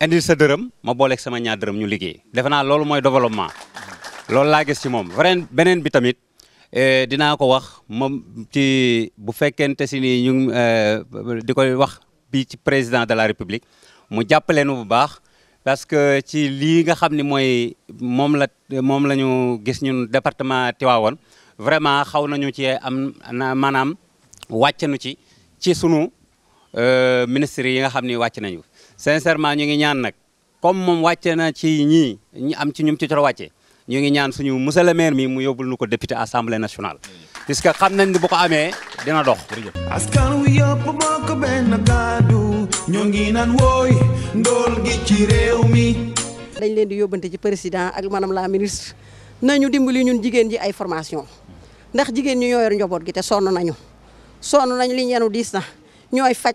Speaker 4: indil sa dërëm ma booleeg sama ñaar dërëm ñu liggéey defe naa loolu mooy développement loolu laa gis ci moom vraiment beneen bi tamit dinaa ko wax moom ci bu fekkente si ni ñu di koy wax bi ci président de la république mu jàppale nu bu baax parce que ci lii nga xam ni mooy moom la ñu gis ñun département Tivaouane vraiment xaw nañu ci am maanaam wàcc nu ci sunu ministres yi nga xam ni wàcc nañu sincèrement ñu ngi ñaan nag comme moom wàcce na ci ñi am ci ñum ci coro wàcce ñu ngi ñaan suñu monsieur le maire mi mu yóbbul nu ko député assemblée nationale puisque xam nañ ni bu ko amee dina dox.
Speaker 2: askan wi yëpp bokk benn kàddu ñoo ngi naan wooy ndool gi ci réew mi.
Speaker 5: dañ leen di yóbbante ci président ak madame la ministre nañu dimbali ñun jigéen ji ay formation ndax jigéen ñi ñoo yor njaboot gi te sonn nañu li ñu yenu diis na ñooy faj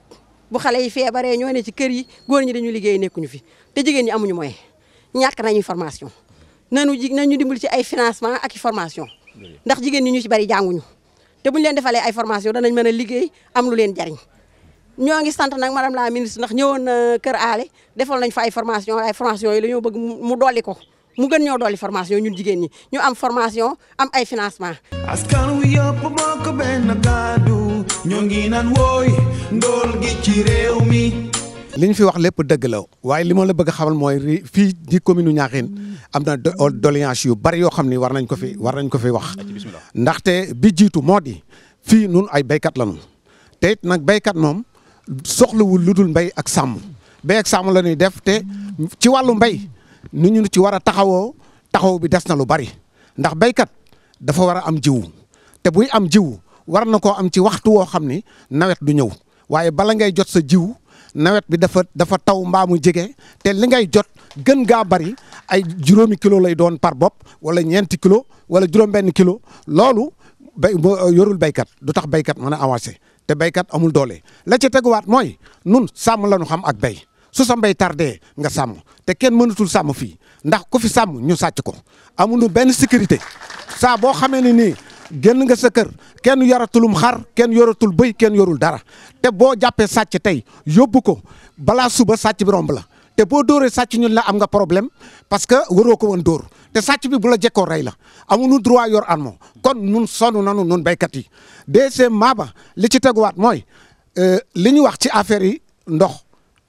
Speaker 5: bu xale yi feebaree ñoo ne ci kër yi góor ñi dañu liggéey nekkuñu fi te jigéen ñi amuñu moyen ñàkk nañuy formation nañu dimbali ci ay financement ak formation ndax jigéen ñi ñu ci bari jànguñu te buñu leen defalee ay formation danañ mën a liggéey am lu leen jariñ ñoo ngi sant nag madame la ministre ndax ñëwoon na Kër Allé defal nañ fa ay formation yi la ñoo bëgg mu dolli ko mu gën ñoo dolli formation ñun jigéen ñi ñu am formation am ay financement
Speaker 2: askan wi yëpp bokk benn kàddu ñoo ngi naan wooy ndool gi ci réew mi.
Speaker 6: li ñu fi wax lépp dëgg la waaye li ma la bëgg a xamal mooy fii di commune Niakhène am na doléance yu bari yoo xam ni war nañ ko fi wax ndaxte bi jiitu moo di fii nun ay béykat lañu te it nag béykat moom soxlawul lu dul mbéy ak sàmm béy ak sàmm la ñuy def te ci wàllu mbéy ni ñu ci war a taxaw bi des na lu bari ndax béykat dafa war a am jiwu te buy am jiwu war na koo am ci waxtu woo xam ni nawet du ñëw waaye bala ngay jot sa jiwu nawet bi dafa taw mbaa mu jege te li ngay jot gën gaa bari ay juróomi kilo lay doon par bopp wala ñeenti kilo wala juróom-benn kilo loolu yorul béykat du tax béykat mën a avancé te béykat amul doole la ci teguwaat mooy nun sàmm la ñu xam ak béy su sa mbéy tardé nga sàmm te kenn mënatul sàmm fii ndax ku fi sàmm ñu sàcc ko amuñu benn sécurité saa boo xamee ne nii génn nga sa kër kenn yoratulum xar kenn yoratul bëy kenn yorul dara te boo jàppee sàcc tey yóbbu ko balaa suba sàcc bi romb la te boo dóoree sàcc ñun la am nga problème parce que waroo ko woon dóor te sàcc bi bu la jekkoo rey la amuñu droit yor armo kon nun sonn nanu nun béykat yi deuxièmement ba li ci teguwaat mooy li ñu wax ci affaire yi ndox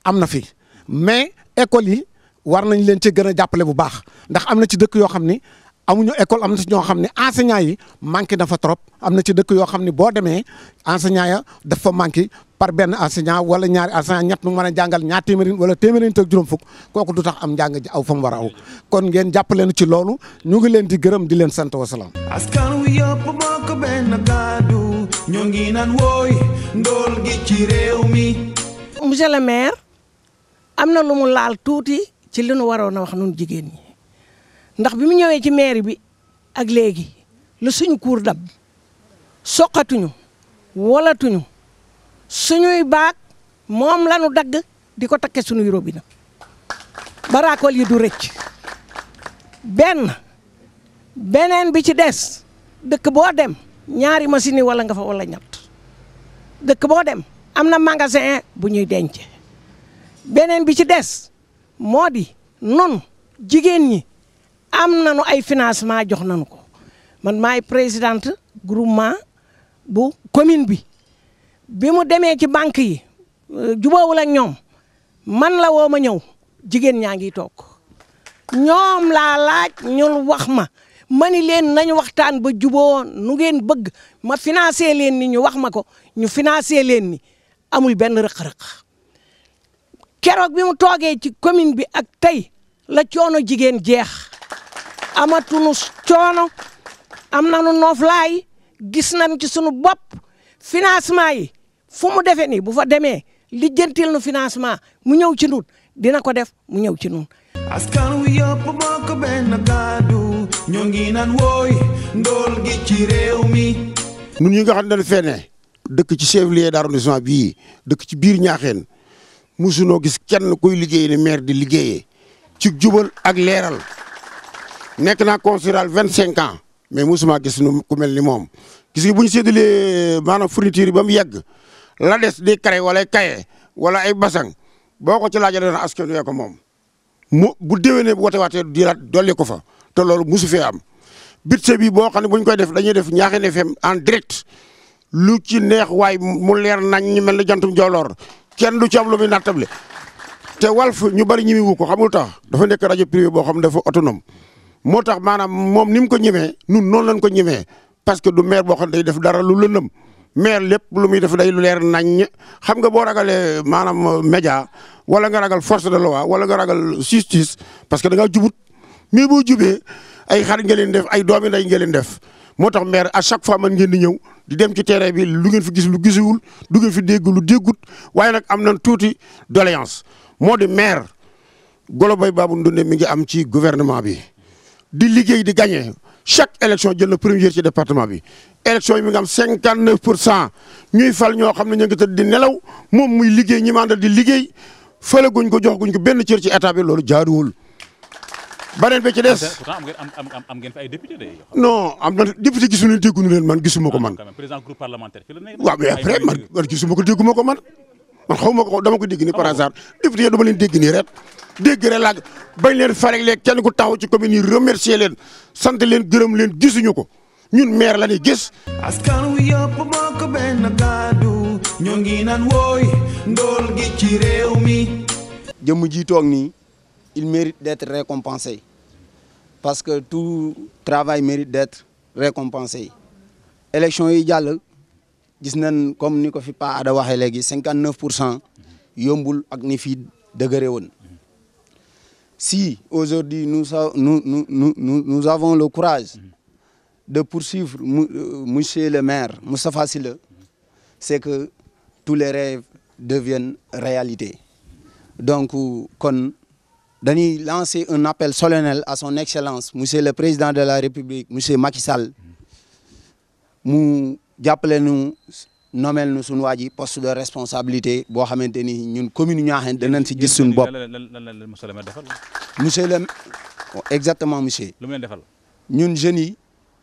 Speaker 6: am na fi mais école yi war nañ leen ci gën a jàppale bu baax ndax am na ci dëkk yoo xam ni amuñu école am na ci ñoo xam ne enseignants yi manqué na fa trop am na ci dëkk yoo xam ne boo demee enseignants ya dafa manqué par benn enseignant wala ñaari enseignant ñett nu mën a jàngal ñaar téeméeri wala téeméeri ak juróom fukk kooku du tax am njàng ji aw fa mu war a aw kon ngeen jàppale ci loolu ñu ngi leen di gërëm di leen sant wa salaam.
Speaker 2: askan wi yëpp bokk benn kàddu ñoo ngi naan wooy ndool gi ci réew mi.
Speaker 7: monsieur le maire am na lu mu laal tuuti ci li nu waroon a wax nun jigéen ñi. ndax bi mu ñëwee ci mairie bi ak léegi la suñu cour dab soqatuñu wolatuñu suñuy baag moom la ñu dagg di ko takke suñuy robinet baraakol yi du rëcc beneen bi ci des dëkk boo dem ñaari machine yi wala nga fa wala ñett dëkk boo dem am na magasin bu ñuy denc beneen bi ci des moo di nun jigéen ñi am nañu ay financement jox nañu ko man maay présidente groupement bu commune bi mu demee ci banque yi jubóowul ak ñoom man la woo ma ñëw jigéen ñaa ngi toog ñoom laa laaj ñu wax ma ni leen nañu waxtaan ba juboo nu ngeen bëgg ma financé leen ni ñu wax ma ko ñu financé leen ni amul benn rëq-rëq keroog bi mu toogee ci commune bi ak tey la coono jigéen jeex amatunu coono am nañu nooflaay gis nañ ci sunu bopp financement yi fu mu defee nii bu fa demee lijjantil nu financement mu ñëw ci nun dina ko def mu ñëw ci nun
Speaker 2: askan wi yëpp bokk benn kàddu ñoo ngi naan wooy ndool gi ci réew mi.
Speaker 8: ñun ñi nga xam ne dañu fee ne dëkk ci chef-lieu d'arrondissement bii dëkk ci biir Niakhène musunoo gis kenn kuy liggéey ne maire di liggéeyee ci jubal ak leeral. nekk naa consural 25 ans mais mosuma gis nu ku mel ni moom gis nga bu ñu séddalee maanaam fourniture yi ba mu yegg la des di craie wala ay cahier wala ay basang boo ko ci laajee dana askan wi ko moom mu bu déwénee bu wote waatee di dolli ko fa te loolu mosu fee am budget bi boo xam ne bu ñu koy def dañuy def Niakhène FM en direct lu ci neex waaye mu leer nañ ñu mel ni jantum joloor kenn du ci am lu muy nattable te Walf ñu bari ñimi wu ko xamul tax dafa nekk rajo privé boo xam ne dafa autonome moo tax maanaam moom ni mu ko ñemee nun noonu lañ ko ñemee parce que du maire boo xam ne day def dara lu lëndëm maire lépp lu muy def day lu leer nañ xam nga boo ragalee maanaam média wala nga ragal force de loi wala nga ragal justice parce que da ngaa jubut mais boo jubee ay xarit nga leen def ay doomi nday nga leen def moo tax maire à chaque fois man ngeen di ñëw di dem ci terrain bi lu ngeen fi gis lu gisuwul du ngeen fi dégg lu déggut waaye nag am nañ tuuti doléance moo di maire Golo Bay Babou Ndoundé mi ngi am ci gouvernement bi di liggéey di gagné chaque élection jël na première ci département bi élection yi mi nga am 59% ñuy fal ñoo xam ne ñu ngi tëdd di nelaw moom muy liggéey ñi mandal di liggéey fële guñ ko jox guñ ko benn cër ci état bi loolu jaaduwul. beneen bi ci des
Speaker 1: pourtant am ngeen fi ay député de.
Speaker 8: non am na député gisuñu dégguñu leen man gisuma ko man.
Speaker 1: président groupe parlementaire fi la nekk.
Speaker 8: waaw mais après man gisuma ko dégguma ko man xaw ma ko dama ko dégg nii par hasard député yi dama leen dégg nii rek dégg rek laa bañ leen farek léegi kenn ku taxaw ci commune yi remercier leen sant leen gërëm leen gisuñu ko ñun maire la ñuy gis.
Speaker 2: askan wi yëpp bokk benn kàddu ñoo ngi naan wooy ndool gi ci réew mi.
Speaker 9: jëmm ji toog nii il mérite d'être récompensé parce que tout travail mérite d'être récompensé élection yi jàll gis nañ comme ni ko fi Pa Ada waxee léegi 59% yombul ak ni fii dëgëre woon si aujourd'hui nous avons le courage de poursuivre monsieur le maire Moustapha Sylla c'est que tous les rêves deviennent réalité donc kon dañuy lancer un appel solennel à son excellence monsieur le président de la république monsieur Macky Sall mu jàppale nu nomel nu suñu waa ji poste de responsabilité boo xamante ni ñun commune Niakhène danañ si gis suñu bopp.
Speaker 1: monsieur le maire defal.
Speaker 9: monsieur le exactement monsieur.
Speaker 1: lu mu leen defal.
Speaker 9: ñun jeunes yi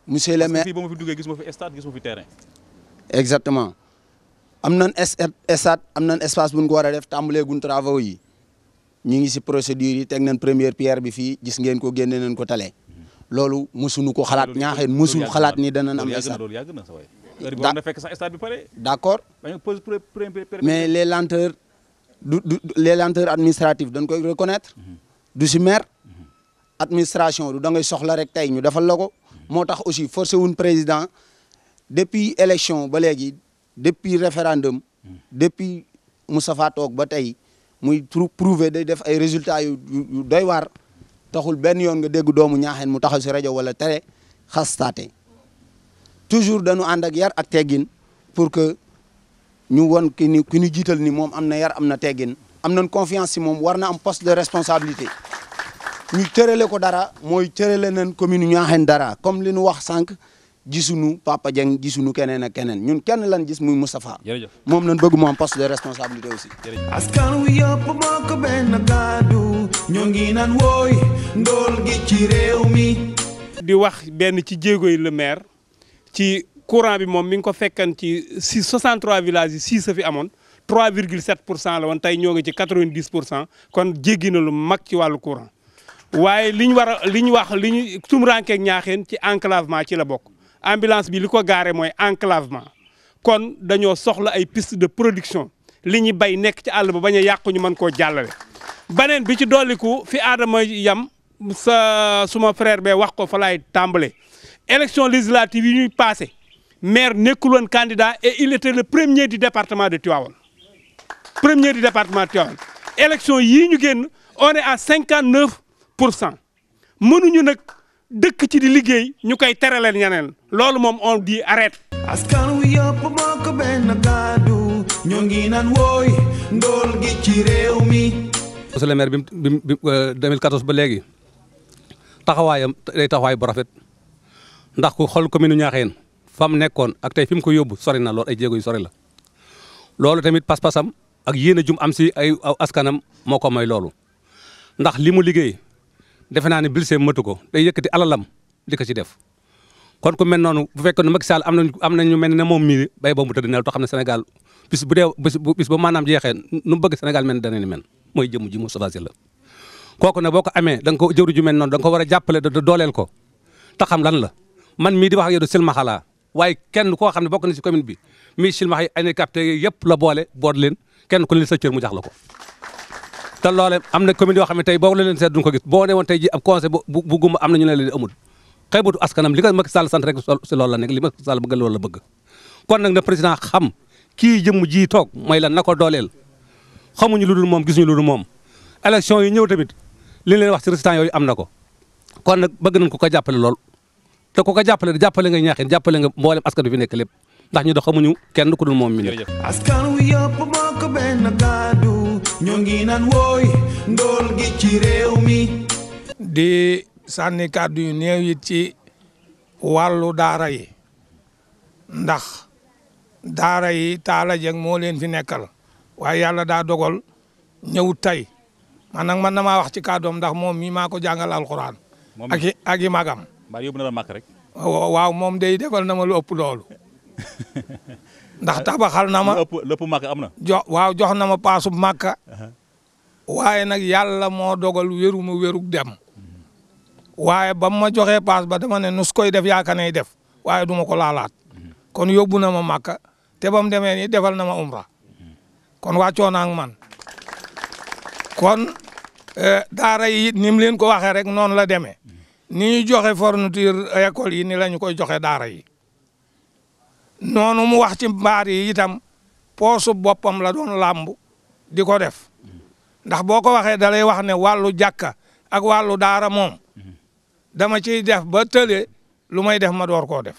Speaker 9: monsieur le maire.
Speaker 1: fii ba ma fi duggee gis ma fi stade gis ma fi terrain.
Speaker 9: exactement am nañ stade am nañ espace bu ñu ko war a def tàmbalee gun travaux yi ñu ngi si procédure yi teg nañ première pierre bi fii gis ngeen ko génne nañ ko tale. loolu mosuñu ko xalaat Niakhène mosul xalaat ni danañ am stade.
Speaker 1: loolu yàgg na sa waay. heure bi war na fekk sax stade bi pare.
Speaker 9: d'accord mais les lenteurs les lenteurs administratives dañ koy reconnaître du si maire administration du da ngay soxla rek tey ñu defal la ko moo tax aussi forcé wuñ président depuis élection ba léegi depuis référendum depuis Moustapha toog ba tey muy prouver day def ay résultats yu doy waar taxul benn yoon nga dégg doomu Niakhène mu taxaw si rajo wala télé xastaate toujours dañu ànd ak yar ak teggin pour que ñu won ki ñu jiital ni moom am na yar am na teggin am nañ confiance si moom war na am poste de responsabilité ñu cërale ko dara mooy cërale nañ commune Niakhène dara comme li ñu wax sànq gisuñu Papa Dieng gisuñu keneen ak keneen ñun kenn lan gis muy Moustapha moom lañ bëgg mu am poste de responsabilité aussi.
Speaker 2: askan wi yëpp bokk benn kàddu ñoo ngi naan wooy ndool gi ci réew mi.
Speaker 10: di wax benn ci jéego yi le maire ci courant bi moom mi ngi ko fekkan ci 63 villages yi 6 fi amoon 3,7% la woon tey ñoo ngi ci 90% kon jéggi na lu mag ci wàllu courant waaye li ñu wax li ñu tumuraankeeg Niakhène ci enclavement ci la bokk ambulance bi li ko gaare mooy enclavement kon dañoo soxla ay piste de production li ñu bay nekk ci àll ba bañ a yàqu ñu mën koo jàllale. beneen bi ci dolliku fi Adama yam suma frère bee wax ko fa laay tàmbale élection législative yi ñuy passé maire nekkul woon candidat et il était le premier du département de Tivaouane élection yii ñu génn on est à 59% mënuñu nag dëkk ci di liggéey ñu koy teraleel ñeneen loolu moom on dit arrête.
Speaker 2: askan wi yëpp bokk benn kàddu ñoo ngi naan wooy ndool gi ci réew mi.
Speaker 11: monsieur le maire bi 2014 ba léegi taxawaayam day taxawaay bu rafet ndax ku xool commune Niakhène fa mu nekkoon ak tey fi mu ko yóbbu sori na lool ay jéego yu sori la loolu tamit pas-pasam ak yéen a jum am si ay askanam moo ko may loolu ndax li mu liggéey defe naa ne bilsee matu ko day yëkkati alalam di ko ci def kon ku mel noonu bu fekkoon ne Macky Sall am nañu mel ne moom mii bay boobu mu tëdd nel to xam ne Sénégal bis ba maanaam jeexee nu mu bëgg Sénégal mel ne dana ni mel mooy jëmm ji Moustapha Sylla kooku nag boo ko amee da nga ko jëwru ju mel noonu da nga ko war a jàppale dooleel ko te xam lan la man mii di wax ak yow de silmaxa laa waaye kenn koo xam ne bokk na ci commune bi mii silmaxa yi handicapé yëpp la boole leen kenn ku leen sa cër mu jax la ko te loole am na commune yoo xam ne tey boo leen seet duñ ko gis boo ne woon tey ji ab conseil bu gumba am na ñu ne leen amul xëybatu askanam li ko Macky Sall sant rek si loolu la nekk li Macky Sall bëgg loolu la bëgg kon nag na président xam kii jëmm ji toog mooy lan na ko dooleel xamuñu lu dul moom gisuñu lu dul moom élection yi ñëw tamit li leen wax ci résultat yooyu am na ko kon nag bëgg nañ ko ko jàppale lool te ku ko jàppale nga Niakhène jàppale nga mboolem askan bi fi nekk lépp ndax ñu dox xamuñu kenn ku dul moom mi nekk.
Speaker 2: askan wi yëpp bokk benn kàddu ñoo ngi naan wooy ndool gi ci réew mi.
Speaker 12: di sànni kàddu yu néew it ci wàllu daara yi ndax daara yi Talla Dieng moo leen fi nekkal waaye yàlla daa dogal ñëw tey man nag man damaa wax ci kàddoom ndax moom mii maa ko jàngal alxuraan. ak i magam.
Speaker 1: mbaa yóbbu na la màkk rek.
Speaker 12: waaw moom day defal na ma lu ëpp loolu. ndax tabaxal na ma
Speaker 1: lépp màkk am na.
Speaker 12: jox na ma paasu màkka. waaye nag yàlla moo dogal wérug dem. waaye ba ma joxee paas ba dama ne nus koy def yaaka nay def waaye du ma ko laalaat. kon yóbbu na ma màkka te ba mu demee nii defal na ma umra. kon wàccoo naa ak man. kon daara yi ni mu leen ko waxee rek noonu la demee. ni ñu joxe fourniture école yi ni la ñu koy joxe daara yi. noonu mu wax ci mbaar yi itam poosu boppam la doon làmb di ko def ndax boo ko waxee da lay wax ne wàllu jàkka ak wàllu daara moom dama ciy def ba tële lu may def ma door koo def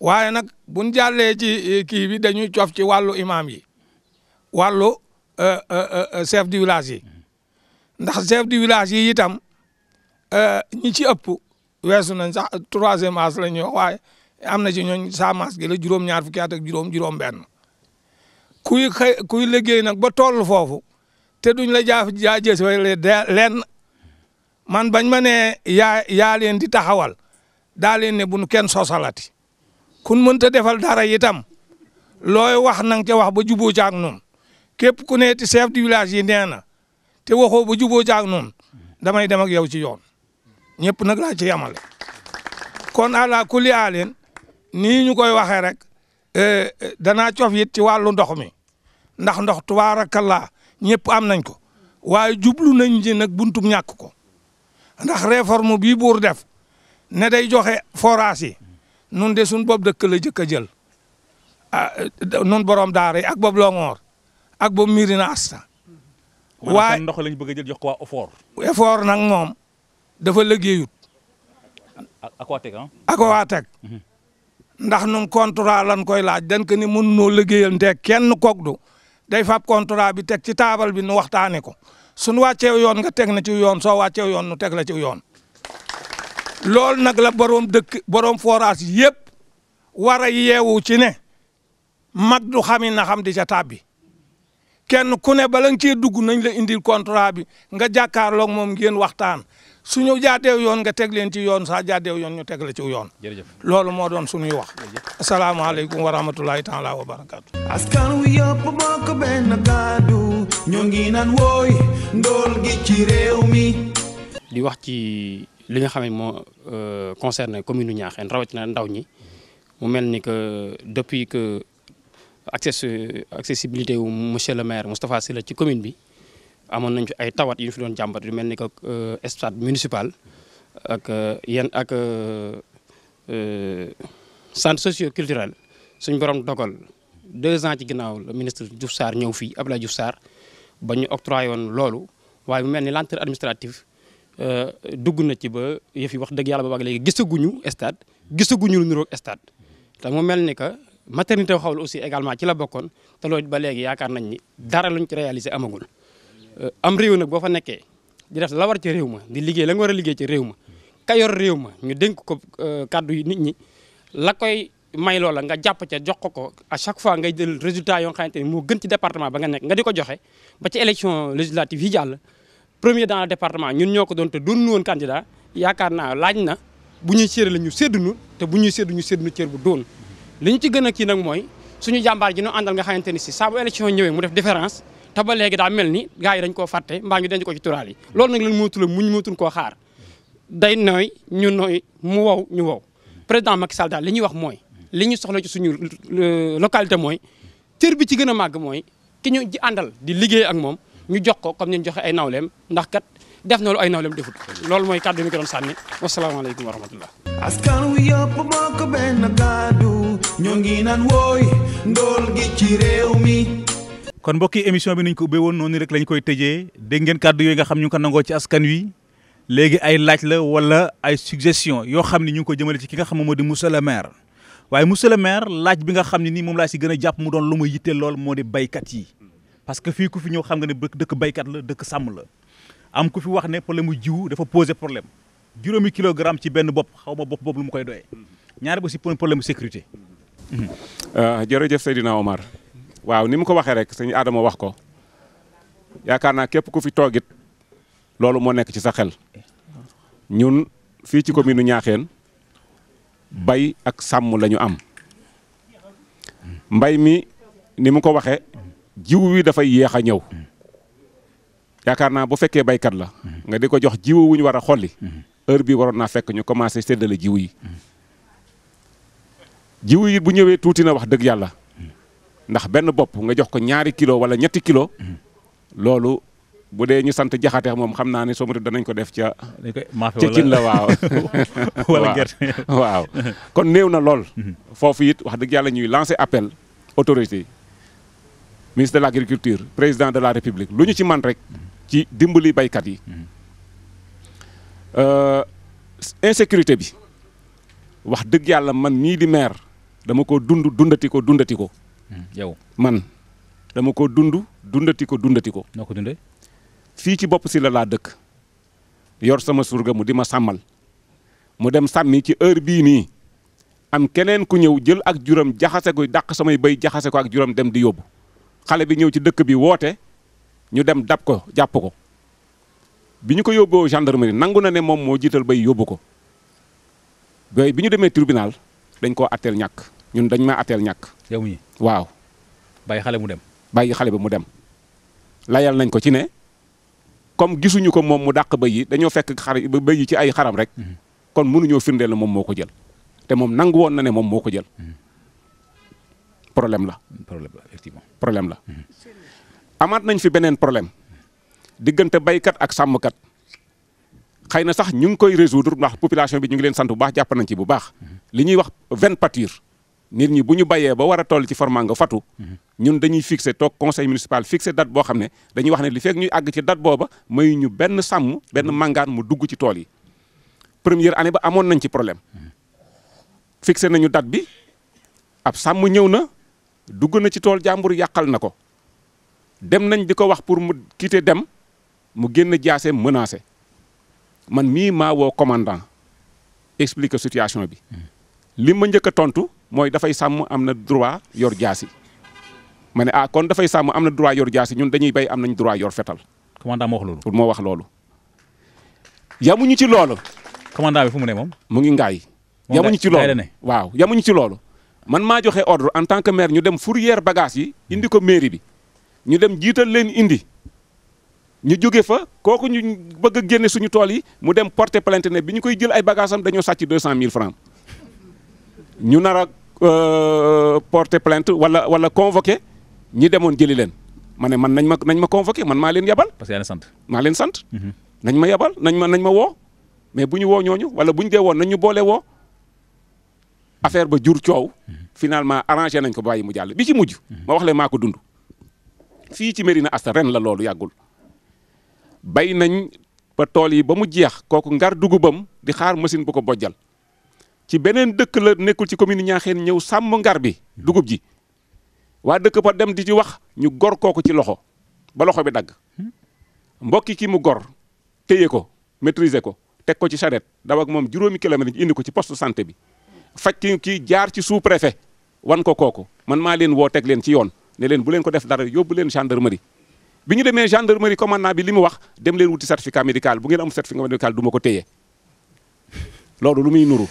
Speaker 12: waaye nag buñ jàllee ci kii bi dañuy cof ci wàllu imam yi wàllu chef du village yi ndax chef du village yi itam ñi ci ëpp weesu nañ sax 3e âge la ñuy wax waaye am na ci ñooñ sa maas gi la juróom-ñaar fukki at ak juróom-benn kuy liggéey nag ba toll foofu te duñ la jaajëf leen man bañ ma ne yaa leen di taxawal daa leen ne buñ kenn sosalati kun mënta defal dara itam looy wax nang ca wax ba juboo caag noonu képp ku ne ti chef du village yi nee na te waxoo ba juboo caag noonu damay dem ak yow ci yoon ñëpp nag laa ci yamale kon ala kulli aaleen nii ñu koy waxee rek danaa cof it ci wàllu ndox mi ndax ndox tubaarakallaa ñëpp am nañ ko waaye jublu nañ ci nag buntum ñàkk ko ndax réforme bii buur def ne day joxe forage yi nun de suñ bopp dëkk la jëkk a jël nun borom daara yi ak bopp Longoor ak bopp Mirina Asta waaye
Speaker 1: ndox lañ bëgg a jël jox ko waa effort.
Speaker 12: effort nag moom dafa liggéeyut. Aquatech ndax nun contrat lan koy laaj dañ ko ni mun noo liggéeyal nteeg kenn koog du day fab contrat bi teg ci taabal bi nu waxtaane ko suñu wàccee yoon nga teg na ci yoon soo wàccee yoon nu teg la ci yoon loolu nag la borom forage yëpp war a yeewu ci ne mag du xami na xam di ca tàbbi kenn ku ne bala nga cee dugg nañ la indil contrat bi nga jàkkaarloog moom ngeen waxtaan suñu jaadeew yoon nga teg leen ci yoon saa jaadeew yoon ñu teg la ci yoon.
Speaker 1: jërëjëf
Speaker 12: loolu moo doon suñuy wax. asalaamaaleykum wa rahmatulahi taala wa barakaatu.
Speaker 2: askan wi yëpp bokk benn kàddu ñoo ngi naan wooy ndool gi ci réew mi.
Speaker 13: di wax ci li nga xam ne moo concerné commune Niakhène rawatina ndaw ñi mu mel ni que depuis que accessibilité wu monsieur le maire Moustapha Sylla ci commune bi. amoon nañ fi ay tawat yu ñu fi doon jàmbat yu mel ni que stade municipal ak centre socio-culturel suñ borom dogal 2 ans ci ginnaaw le ministre Diouf Sarr ñëw fii Abdoulaye Diouf Sarr ba ñu octroyé woon loolu waaye mu mel ni lenteur administrative dugg na ci ba yëf yi wax dëgg yàlla ba baag léegi gisaguñu stade gisaguñu lu niroog stade te mu mel ni que maternité xawla aussi également ci la bokkoon te loolu ba léegi yaakaar nañ ni dara luñ ci réalisé amagul. am réew nag boo fa nekkee di def la war ci réew ma di liggéey la nga war a liggéey ci réew ma ka yor réew ma ñu dénk ko kàddu yi nit ñi la koy may loola nga jàpp ca jox ko à chaque fois ngay jël résultat yoo xamante ni moo gën ci département ba nga nekk nga di ko joxe ba ci élection législative yi jàll premier dans le département ñun ñoo ko doon te doon woon candidat yaakaar naa laaj na bu ñuy séddale ñu séddunu te bu ñuy séddu ñu séddunu cër bu doon li ñu ci gën a kii nag mooy suñu jàmbaar ji ñu àndal nga xamante ni si saa bu élection ñëwee mu def différence te ba léegi daa mel ni gars yi dañ koo fàtte mbaa ñu denc ko ci turaal yi loolu nag lan mootu la muñ mootuñ koo xaar day nooy ñu nooy mu wow ñu wow président Macky Sall daal li ñuy wax mooy li ñu soxla ci suñu localité mooy cër bi ci gën a màgg mooy ki ñu ji àndal di liggéey ak moom ñu jox ko comme ni ñu joxe ay nawleem ndax kat def na lu ay nawleem defut loolu mooy kàddu mi ko doon sànni wasalaamaaleykum wa rahmatullah
Speaker 2: askan wi yëpp bokk benn kàddu ñoo ngi naan wooy ndool gi ci réew mi.
Speaker 1: kon mbokki émission bi nañ ko ubbee woon noonu rek lañ koy tëjee dégg ngeen kàddu yooyu nga xam ñu ngi ko nangoo ci askan wi léegi ay laaj la wala ay suggestion yoo xam ne ñu ngi ko jëmale ci ki nga xam moo di monsieur le maire waaye monsieur le maire laaj bi nga xam ne nii moom laa si gën a jàpp mu doon lu ma yitteel lool moo di baykat yi parce que fii ku fi ñëw xam nga ne dëkk baykat la dëkk sàmm la am ku fi wax ne problème mu jiw dafa poser problème juróomi kilogramme ci benn bopp xaw ma bopp boobu lu mu koy doyee ñaari ba si problème sécurité.
Speaker 3: jërëjëf Seydina Omar waaw ni mu ko waxee rek sëñ Adama wax ko yaakaar naa képp ku fi toogit loolu moo nekk ci sa xel ñun fii ci commune Niakhène bay ak sàmm la ñu am mbay mi ni mu ko waxee jiw wi dafay yéex a ñëw yaakaar naa bu fekkee baykat la nga di ko jox jiw wu ñu war a xolli heure bi waroon naa fekk ñu commencé séddale jiw yi jiw yi bu ñëwee tuuti na wax dëgg yàlla ndax benn bopp nga jox ko 2 kilo wala 3 kilo loolu bu dee ñu sant jaxate moom xam naa ne soomatu danañ ko def ca cin la waaw
Speaker 1: wala gerte
Speaker 3: waaw kon néew na lool foofu it wax dëgg yàlla ñuy lancer appel autorité ministre de l'agriculture président de la république lu ñu ci man rek ci dimbali baykat yi insécurité bi wax dëgg yàlla man mii di maire dama ko dundati ko
Speaker 1: yow
Speaker 3: man dama ko dundati ko
Speaker 1: noo ko dundee
Speaker 3: fii ci bopp si la laa dëkk yor sama surga mu di ma sàmmal mu dem sàmmi ci heure bii nii am keneen ku ñëw jël ak juram jaxase ko dàq samay béy jaxase ko ak juram dem di yóbbu xale bi ñëw ci dëkk bi woote ñu dem dab ko jàpp ko bi ñu ko yóbboo gendarmerie nangu na ne moom moo jiital bay yóbbu ko bay bi ñu demee tribunal dañ koo atteel ñàkk ñun dañ ma atteel ñàkk
Speaker 1: yow mii
Speaker 3: waaw
Speaker 1: bàyyi xale mu dem
Speaker 3: bàyyi xale bi mu dem layal nañ ko ci ne comme gisuñu ko moom mu dàq bëy yi dañoo fekk bëy yi ci ay xaram rek kon mënuñoo firndeel na moom moo ko jël te moom nangu woon na ne moom moo ko jël problème la
Speaker 1: effectivement
Speaker 3: problème la amaat nañ fi beneen problème diggante baykat ak sàmmkat xëy na sax ñu ngi koy résoudre ndax population bi ñu ngi leen sant bu baax jàpp nañ ci bu baax li ñuy wax veine pâture nit ñi bu ñu bayee ba war a toll ci formanga fatu ñun dañuy fixé toog conseil municipal fixé date boo xam ne dañuy wax ne li fekk ñuy àgg ci date booba may ñu benn sàmm benn màngaan mu dugg ci tool yi première année ba amoon nañ ci problème fixé nañu date bi ab sàmm ñëw na dugg na ci tool jàmbur yàqal na ko dem nañ di ko wax pour mu quitter dem mu génn jaase menacé man mii maa woo commandant expliquer situation bi li ma njëkk a tontu mooy dafay sàmm am na droit yor jaasi ma ne kon dafay sàmm am na droit yor jaasi ñun dañuy bay am nañ droit yor fetal.
Speaker 1: commandant moo wax loolu.
Speaker 3: pour moo wax loolu. yamuñu ci loolu.
Speaker 1: commandant bi fu mu ne moom.
Speaker 3: mu ngi ngaay. yamuñu ci loolu waaw yamuñu ci loolu. man maa joxe ordre en tant que maire ñu dem fourrière bagage yi indi ko mairie bi ñu dem jiital leen indi ñu jóge fa kooku ñu bëgg a génne suñu tool yi mu dem porter plainte ne bi ñu koy jël ay bagages am dañoo sàcc 200 000 francs ñu nar a porter plainte wala convoqué ñi demoon jëli leen ma ne man nañ ma convoqué man maa leen yabal.
Speaker 1: parce que yaa sant.
Speaker 3: maa leen sant. nañ ma yabal nañ ma woo mais bu ñu woo ñooñu wala bu ñu dee woon nañ ñu boole woo affaire ba jur coow. finalement arrangé nañ ko bàyyi mu jàll bi ci mujj. ma wax leen maa ko dund. fii ci Mérina Asta ren la loolu yàggul bay nañ ba tool yi ba mu jeex kooku ngar dugubam di xaar machine bu ko bojjal ci beneen dëkk la nekkul ci commune Niakhène ñëw sàmm ngar bi dugub ji waa dëkk ba dem di ci wax ñu gor kooku ci loxo ba loxo bi dagg mbokki ki mu gor téye ko maîtriser ko teg ko ci charrette daw ak moom 5 kilomètres indi ko ci poste santé bi faj ki jaar ci sous préfet wan ko kooku man maa leen woo teg leen ci yoon ne leen bu leen ko def dara yóbbu leen gendarmerie bi ñu demee gendarmerie commandant bi li mu wax dem leen wuti certificat médical bu ngeen am certificat médical du ma ko téye loolu lu muy nuru.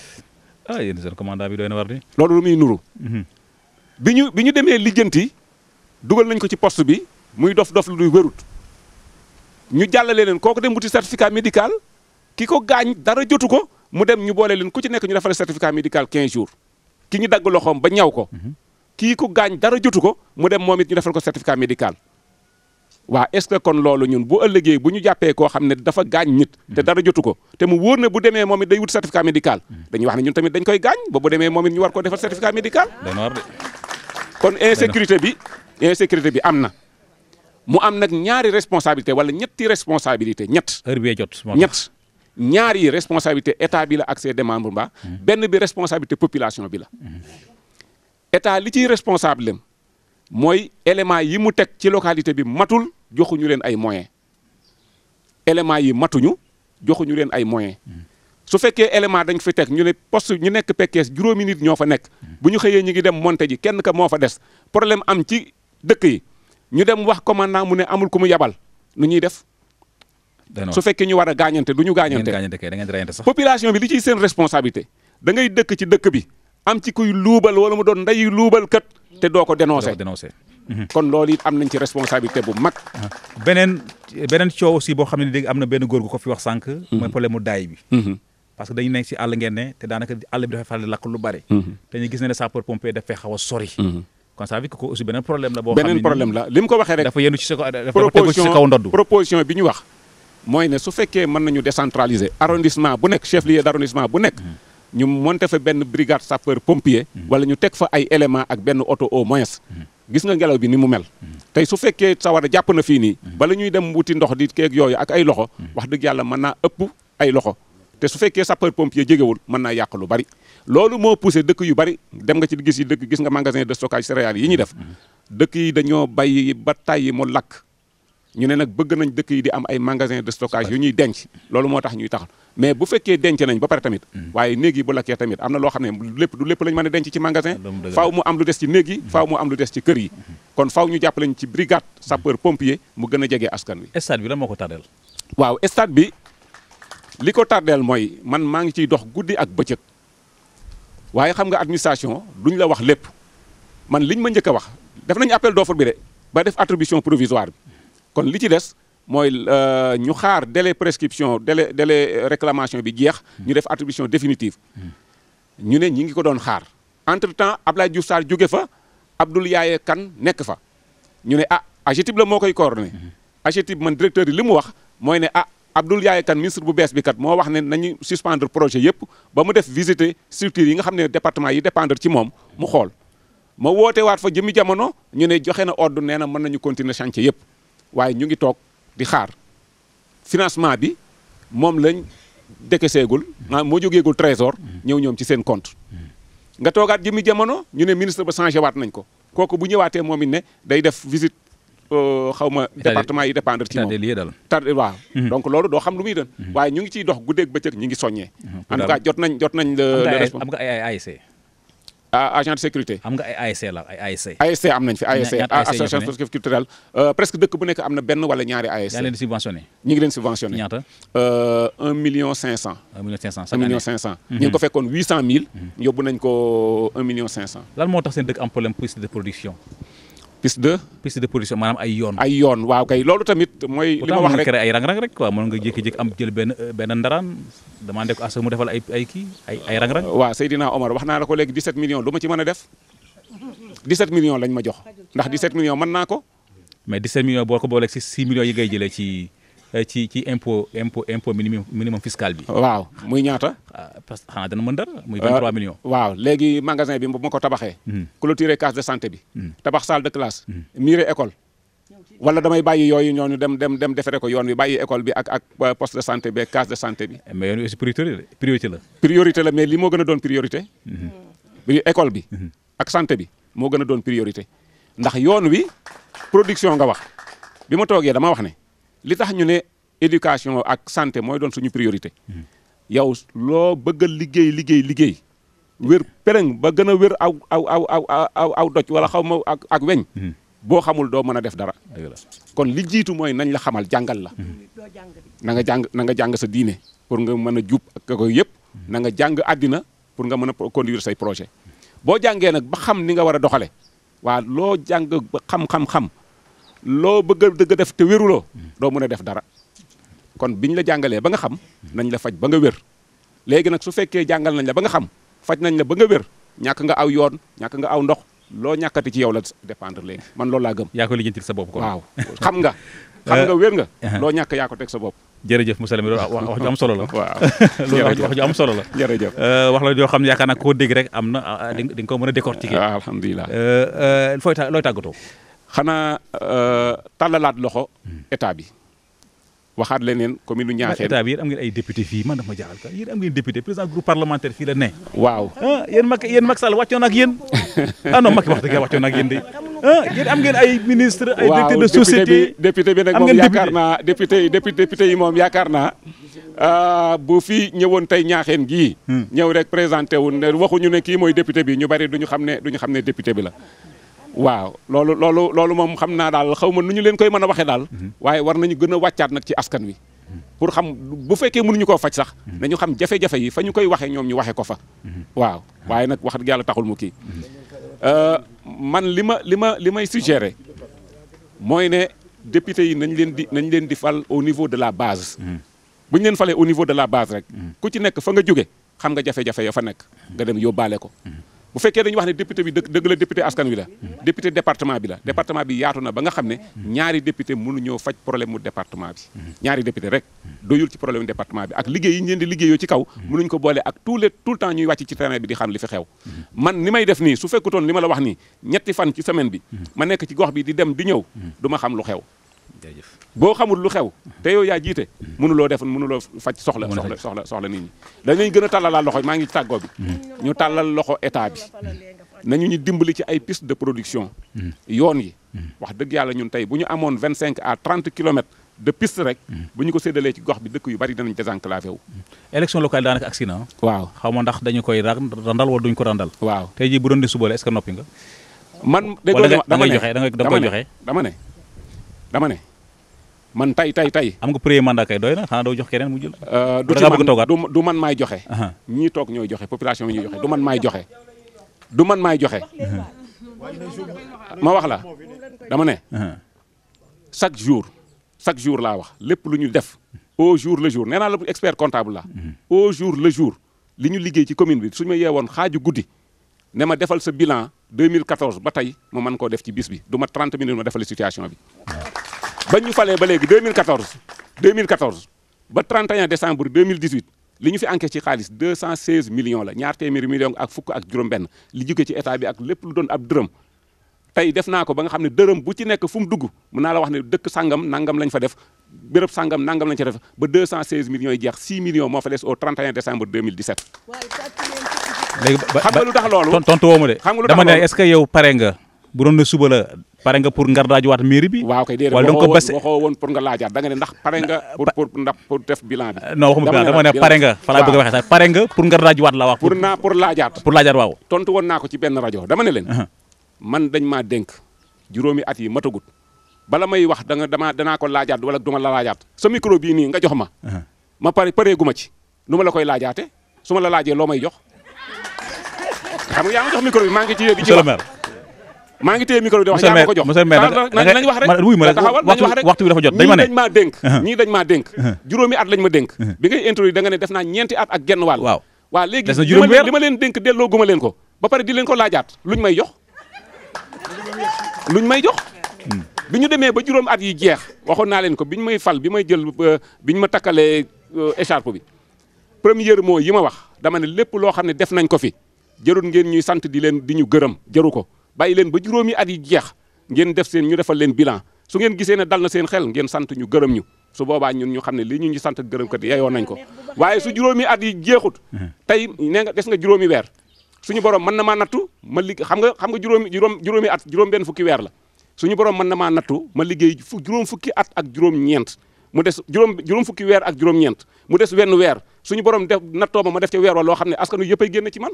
Speaker 1: ah yéen seen commandant bi doy na war ni
Speaker 3: loolu lu muy nuru. bi ñu demee lijjanti dugal nañ ko ci poste bi muy dof lu wérut ñu jàllale leen kooku dem wuti certificat médical ki ko gaañ dara jotu ko mu dem ñu boole leen ku ci nekk ñu defal certificat médical 15 jours ki ñu dagg loxoom ba ñaw ko. kii ko gaañ dara jotu ko mu dem moom it ñu defal ko certificat médical. waa est-ce que kon loolu ñun bu ëllëgee bu ñu jàppee koo xam ne dafa gaañ nit te dara jotu ko te mu wóor na bu demee moom it day wut certificat médical dañuy wax ne ñun tamit dañ koy gaañ ba bu demee moom it ñu war koo defal certificat médical. kon insécurité bi am na mu am nag ñaari responsabilité wala ñetti responsabilité ñett.
Speaker 1: heure bee jot
Speaker 3: ñett ñaari responsabilité état bi la ak ses démembrements benn bi responsabilité population bi la. état li ciy responsable am mooy élément yi mu teg ci localité bi matul joxuñu leen ay moyens éléments yi matuñu joxuñu leen ay moyens su fekkee élément dañ fi teg ñu ne poste ñu nekk Pekes juróomi nit ñoo fa nekk bu ñu xëyee ñu ngi dem monté ji kenn ka moo fa des problème am ci dëkk yi ñu dem wax commandant mu ne amul ku mu yabal nu ñuy def su fekkee ñu war a gaañante du ñu gaañante population bi li ciy seen responsabilité da ngay dëkk ci dëkk bi am ci kuy luubal wala mu doon ndeyu luubal kat te doo ko dénoncé kon loolu it am nañ ci responsabilité bu mag
Speaker 1: beneen coow aussi boo xam ne dégg am na benn góor gu ko fi wax sànq mooy problème mu daay bi parce que dañu nekk si àll ngeen ne te daanaka àll bi dafay faral di lakk lu bari te ñu gis ne sapeur pompier dafay xaw a sori kon ça veut dire que aussi beneen problème la boo xam ne
Speaker 3: beneen problème la li mu ko waxee rek
Speaker 1: dafa yendu ci sa kaw ndodd
Speaker 3: proposition bi ñu wax mooy ne su fekkee mën nañu décentraliser arrondissement bu nekk chef lieu d' arrondissement bu nekk ñu monté fa benn brigade sapeur pompier wala ñu teg fa ay élément ak benn oto au moins gis nga ngelaw bi ni mu mel tey su fekkee sawara jàpp na fii nii bala ñuy dem wuti ndox di keeg yooyu ak ay loxo wax dëgg yàlla mën naa ëpp ay loxo te su fekkee sapeur pompier jegewul mën naa yàq lu bari loolu moo poussé dëkk yu bari dem nga ci gis yi dëkk gis nga magasin de stockage céréales yi ñuy def dëkk yi dañoo bay ba tàyyi mu lakk ñu ne nag bëgg nañ dëkk yi di am ay magasin de stockage yu ñuy denc loolu moo tax ñuy tax mais bu fekkee denc nañ ba pare tamit waaye néeg yi bu lakkee tamit am na loo xam ne du lépp lañ mën a denc ci magasin faaw mu am lu des ci néeg yi faaw mu am lu des ci kër yi kon faaw ñu jàppale ñu ci brigade sapeur pompier mu gën a jege askan wi.
Speaker 1: stade bi lan moo ko tardeel.
Speaker 3: waaw stade bi li ko tardeel mooy man maa ngi ciy dox guddi ak bëccëg waaye xam nga administration duñ la wax lépp man liñ ma njëkk a wax def nañu appel d'offre bi de ba def attribution provisoire bi kon li ci des mooy ñu xaar délai prescription délai réclamation bi jeex ñu def attribution définitive ñu ne ñi ngi ko doon xaar entre temps Abdoulaye Diouf Sarr jóge fa Abdoul Yaaye Kane nekk fa ñu ne AGETIP la moo koy coordonné AGETIP man directeur yi li mu wax mooy ne Abdoul Yaaye Kane ministre bu bees bi kat moo wax ne nañu suspendre projet yëpp ba mu def visiter structure yi nga xam ne département yi dépendre ci moom mu xool ma woote waat fa jëmi jamono ñu ne joxe na ordre nee na mën nañu continuer chantier yëpp waaye ñu ngi toog di xaar financement bi moom lañ décaisseegul moo jógeegul trésor ñëw ñoom ci seen compte nga toogaat jëmi jamono ñu ne ministre ba changé waat nañ ko kooku bu ñëwaatee moom it ne day def visite xaw ma département yi dépendre ci moom tardé waaw donc loolu doo xam lu muy doon waaye ñu ngi ciy dox guddeeg bëccëg ñu ngi soññee en tout cas jot nañ
Speaker 1: am nga ay ASC
Speaker 3: agent de sécurité
Speaker 1: am nga ay ASC la ay ASC
Speaker 3: ASC am nañ fi ASC association sportive culturelle presque dëkk bu nekk am na benn wala ñaari ASC
Speaker 1: yaa leen di subventionné
Speaker 3: ñu ngi leen subventionné
Speaker 1: ñaata
Speaker 3: 1 million 500
Speaker 1: 1 million 500
Speaker 3: 1 million 500 ñu ngi ko fekkoon 800 000 yóbbu nañ ko 1 million 500
Speaker 1: lan moo tax seen dëkk am problème piste de production
Speaker 3: piste de
Speaker 1: production maanaam ay
Speaker 3: yoon waaw kay loolu tamit mooy li ma wax rek
Speaker 1: ay rang-rang rek quoi mën nga jékki-jékki am jël benn ndaraan demandé ko asa mu defal ay kii ay rang-rang
Speaker 3: waaw Seydina Omar wax naa la ko léegi 17 millions lu ma ci mën a def 17 millions lañ ma jox ndax 17 millions mën naa ko
Speaker 1: mais 17 millions boo ko booleeg si 6 millions yi ngay jëlee ci impôt minimum fiscal bi
Speaker 3: waaw muy ñaata
Speaker 1: parce que xanaa dana mën dara muy 23 millions
Speaker 3: waaw léegi magasin bi bu ma ko tabaxee clôturer case de santé bi tabax salle de classe miire école wala damay bàyyi yooyu ñooñu dem defere ko yoon bi bàyyi école bi ak poste de santé bi case de santé bi
Speaker 1: mais yoon aussi priorité
Speaker 3: la mais li moo gën a doon priorité école bi ak santé bi moo gën a doon priorité ndax yoon wi production nga wax bi ma toogee dama wax ne li tax ñu ne éducation ak santé mooy doon suñu priorité yow loo bëgg a liggéey wér pereng ba gën a wér aw doj wala xaw ma ak weñ boo xamul doo mën a def dara kon li jiitu mooy nañ la xamal jàngal la na nga jàng sa diine pour nga mën a jub ak ko yëpp na nga jàng àddina pour nga mën a conduire say projet boo jàngee nag ba xam ni nga war a doxale waa loo jàng ba xam loo bëgg a dëgg def te wéruloo doo mën a def dara kon biñ la jàngalee ba nga xam nañ la faj ba nga wér léegi nag su fekkee jàngal nañ la ba nga xam faj nañ la ba nga wér ñàkk nga aw yoon ñàkk nga aw ndox loo ñàkkati ci yow la dépendre léegi man loolu laa gëm.
Speaker 1: yaa ko lijjantil sa bopp ko
Speaker 3: waaw xam nga wér nga loo ñàkk yaa ko teg sa bopp.
Speaker 1: jërëjëf monsieur le maire wax ju am solo la.
Speaker 3: waaw
Speaker 1: loolu wax ju am solo la.
Speaker 3: jërëjëf
Speaker 1: wax la joo xam ne yaakaar naa koo dégg rek am na di nga ko mën a décortiquer.
Speaker 3: waaw alhamdulilah.
Speaker 1: looy tàggatoo.
Speaker 3: xanaa tàllalaat loxo état bi waxaat leneen commune Niakhène.
Speaker 1: état bi yéen am ngeen ay député fii man dafa ma jaaxal ka yéen am ngeen député président groupe parlementaire fii la ne.
Speaker 3: waaw
Speaker 1: yéen Macky Sall wàccoon ak yéen non Macky wax dëgg yàlla wàccoon ak yéen de yéen am ngeen ay ministre ay directeur de société
Speaker 3: député bi nag moom yaakaar naa député yi moom yaakaar naa bu fi ñëwoon tey ñaaxeen gii. ñëw rek présenté wu ne waxuñu ne kii mooy député bi ñu bari duñu xam ne député bi la. waaw loolu moom xam naa daal xaw ma nu ñu leen koy mën a waxee daal. waaye war nañu gën a wàccaat nag ci askan wi. pour xam bu fekkee mënuñu koo faj sax. nañu xam jafe-jafe yi fa ñu koy waxee ñoom ñu waxee ko fa. waaw waaye nag wax dëgg yàlla taxul mu kii. man li may suggéré mooy ne député yi nañ leen di fal au niveau de la base. bu ñu leen falee au niveau de la base rek. ku ci nekk fa nga jóge xam nga jafe-jafe ya fa nekk. nga dem yóbbaale ko. bu fekkee dañu wax ne député bi dëgg la député askan wi la. député département bi la département bi yaatu na ba nga xam ne. ñaari député mënuñoo faj problème mu département bi. ñaari député rek doyul ci problème mu département bi ak liggéey yi ñu leen di liggéeyoo ci kaw. mënuñ ko boole ak tout le temps ñuy wàcc ci terrain bi di xam li fi xew. man ni may def nii su fekkutoon li ma la wax nii ñetti fan ci semaine bi. ma nekk ci gox bi di dem di ñëw. du ma xam lu xew. boo xamul lu xew te yow yaa jiite mënuloo faj soxla nit ñi dañuy gën a tàllalaal loxo maa ngi ci tàggoo bi ñu tàllal loxo état bi nañu ñu dimbali ci ay piste de production yoon yi wax dëgg yàlla ñun tey bu ñu amoon 25 à 30 kilomètres de piste rek bu ñu ko séddalee ci gox bi dëkk yu bari danañ désenclavé wu
Speaker 1: élection locale daanaka agsi na waaw xaw ma ndax dañu koy randal wala duñ ko randal waaw tey jii bu doon di suba la est-ce que noppi nga man dama ne man tey am nga premier mandat kay doy na xanaa doo jox keneen mu jël du man maay joxe ñii toog ñooy joxe population bi ñuy joxe du man maay joxe ma wax la dama ne chaque jour laa wax lépp lu ñu def au jour le jour nee naa la expert comptable la au jour le jour li ñu liggéey ci commune bi suñu ma yeewoon xaaju guddi ne ma defal sa bilan 2014 ba tey ma mën koo def ci bis bi du ma 30 minutes ma defal situation bi ba ñu falee ba léegi 2014 ba 31 décembre 2018 li ñu fi enquête ci xaalis 216 millions la ñaar téeméeri millions ak fukk ak juróom-benn li jóge ci état bi ak lépp lu doon ab dërëm tey def naa ko ba nga xam ne dërëm bu ci nekk fu mu dugg mën naa la wax ne dëkk sangam nangam lañ fa def béréb sangam nangam lañ ca def ba 216 millions yi jeex 6 millions moo fa des au 31 décembre 2017. léegi
Speaker 3: xam nga lu tax loolu
Speaker 1: tontu woo ma de dama ne est-ce que yow pare nga bu doon ne suba la pare nga pour ngar daajuwaat mairie bi.
Speaker 3: waaw kay déedéet waxoo woon pour nga laajaat da nga ne ndax pare nga pour def bilan bi.
Speaker 1: non waxuma bilan dama ne pare nga fa laa bëgg a waxee sax pare nga pour ngar daajuwaat la wax.
Speaker 3: pour laajaat waaw. tontu woon naa ko ci benn rajo dama ne leen. man dañ maa dénk juróomi at yi matagut bala may wax danaa ko laajaat wala duma la laajaat sa micro bii nii nga jox ma. ma pareegu ma ci nu ma la koy laajaate su ma la laajee loo may jox xam nga yaa ngi jox micro bi maa ngi ci di ci wax maa ngi téye micro bi di wax yaa ma ko jox nañ wax rek waxtu bi dafa jot dañ maa dénk ñii dañ maa dénk juróomi at lañ ma dénk bi ngay introduire da nga ne def naa ñeenti at ak genn wàll waaw léegi li ma leen dénk delloo guma leen ko ba pare di leen ko laajaat luñ may jox bi ñu demee ba juróomi at yi jeex waxoon naa leen ko biñ may fal bi may jël biñ ma takkalee écharpe bi premier mot yi ma wax dama ne lépp loo xam ne def nañ ko fi jarul ngeen ñuy sant di ñu gërëm jaru ko bàyyi leen ba juróomi at yi jeex ngeen def ñu defal leen bilan su ngeen gisee ne dal na seen xel ngeen sant ñu gërëm ñu su boobaa ñun ñu xam ne li ñu sant gërëm kat yeyoo nañ ko waaye su juróomi at yi jeexut tey nee nga des nga juróomi weer suñu borom mën na maa nattu ma xam nga juróomi at juróom-benn fukki weer la suñu borom mën na maa nattu ma liggéey juróom fukki at ak juróom-ñeent mu des juróom fukki weer ak juróom-ñeent mu des wenn weer suñu borom def nattoo ma def ca weer wa loo xam ne askanu yëpp ay génn ci man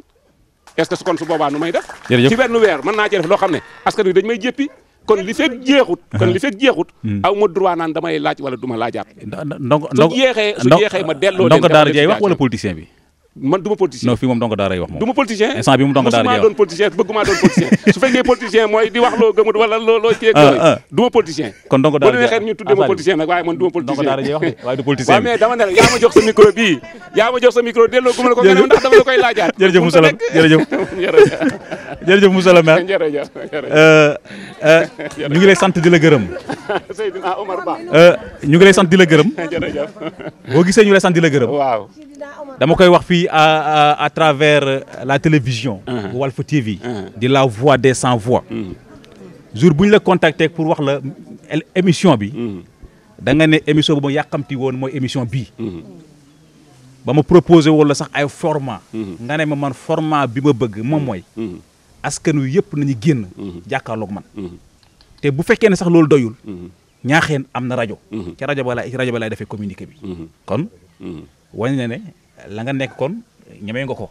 Speaker 3: est-ce que kon su boobaa nu may def ci benn weer mën naa cee def loo xam ne askan wi dañ may jéppi kon li fekk jeexut aw ma droit naan damay laaj wala du ma laajaat su jeexee ma delloo leen
Speaker 1: ndongo daara jay wax wala politicien bi
Speaker 3: man du ma politicien
Speaker 1: non fii moom ndongo daara wax moom
Speaker 3: du ma politicien
Speaker 1: instant bi moom ndongo daara
Speaker 3: doon politicien bëgguma doon politicien su fekkee politicien mooy di wax loo gëmut wala loo kii ak yooyu du ma politicien
Speaker 1: kon ndongo daara
Speaker 3: bu leen xeet ñu tuddee ma politicien nag waaye man du ma politicien
Speaker 1: ndongo daara jay wax de waaye du politicien
Speaker 3: waaw mais dama ne yaa ma jox sa micro bii yaa ma jox sa micro delloo guma la ko nga ne ndax dama la koy laajaat
Speaker 1: jërëjëf Moussa le jërëjëf Moussa le maire ñu ngi lay sant di la gërëm
Speaker 3: Seydina Omar Ba
Speaker 1: ñu ngi lay sant di la gërëm boo gisee ñu lay sant di la gërëm
Speaker 3: waaw
Speaker 1: dama koy wax fii à travers la télévision Walf TV di la voix des sans voix jour bu ñu la contacté pour wax la émission bi da nga ne émission bu ma yàqamti woon mooy émission bii ba ma proposé woon la sax ay format nga ne ma man format bi ma bëgg moom mooy askan wi yëpp nañu génn jàkkaarloog man te bu fekkee ne sax loolu doyul ñaaxeen am na rajo ca rajo ba laay defee communiqué bi kon wane na ne la nga nekk kon ñemee nga ko.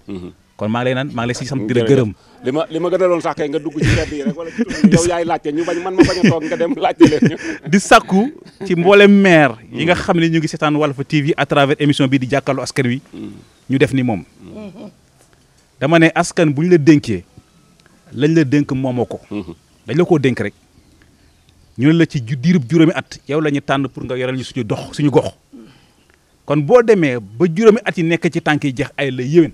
Speaker 1: kon maa ngi lay naan maa ngi lay si sant di la gërëm.
Speaker 3: li ma gën a doon sax kay nga dugg ci mbedd yi rek wala ci tur yow yaay laajte ñu bañ man ma bañ a toog nga dem laajte leen ñu.
Speaker 1: di sakku ci mboolem maire yi nga xam ne ñu ngi seetaan Walf TV à travers émission bii di jàkkaarloo askan wi ñu def ni moom. dama ne askan bu ñu la dénkee lañ la dénk moomoo ko. dañ la koo dénk rek ñu ne la ci diirub juróomi at yow la ñu tànn pour nga yoral ñu suñu gox kon boo demee ba juróomi at yi nekk ci tànk yi jeex ay la yéwén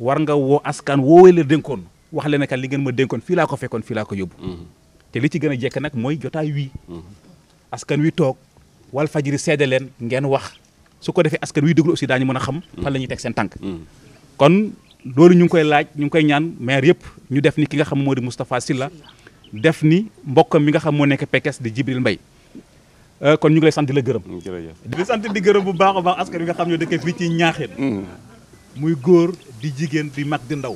Speaker 1: war nga woo askan woowee la dénkoon wax leen ne kat li ngeen ma dénkoon fii laa ko fekkoon fii laa ko yóbbu. te li ci gën a jekk nag mooy jotaay wii. askan wi toog Walfadjri seede leen ngeen wax su ko defee askan wi déglu aussi daañu mën a xam fan la ñuy teg seen tànk. kon loolu ñu ngi koy laaj ñu ngi koy ñaan maire yëpp ñu def ni ki nga xam moo di Moustapha Sylla def ni mbokkam mi nga xam moo nekk Pekes di Djibril Mbaye kon ñu ngi lay sant di la gërëm. di sant di gërëm bu baax a baax askan wi nga xam ñoo dëkkee fii ci Ñaaxeen muy góor di jigéen di mag di ndaw.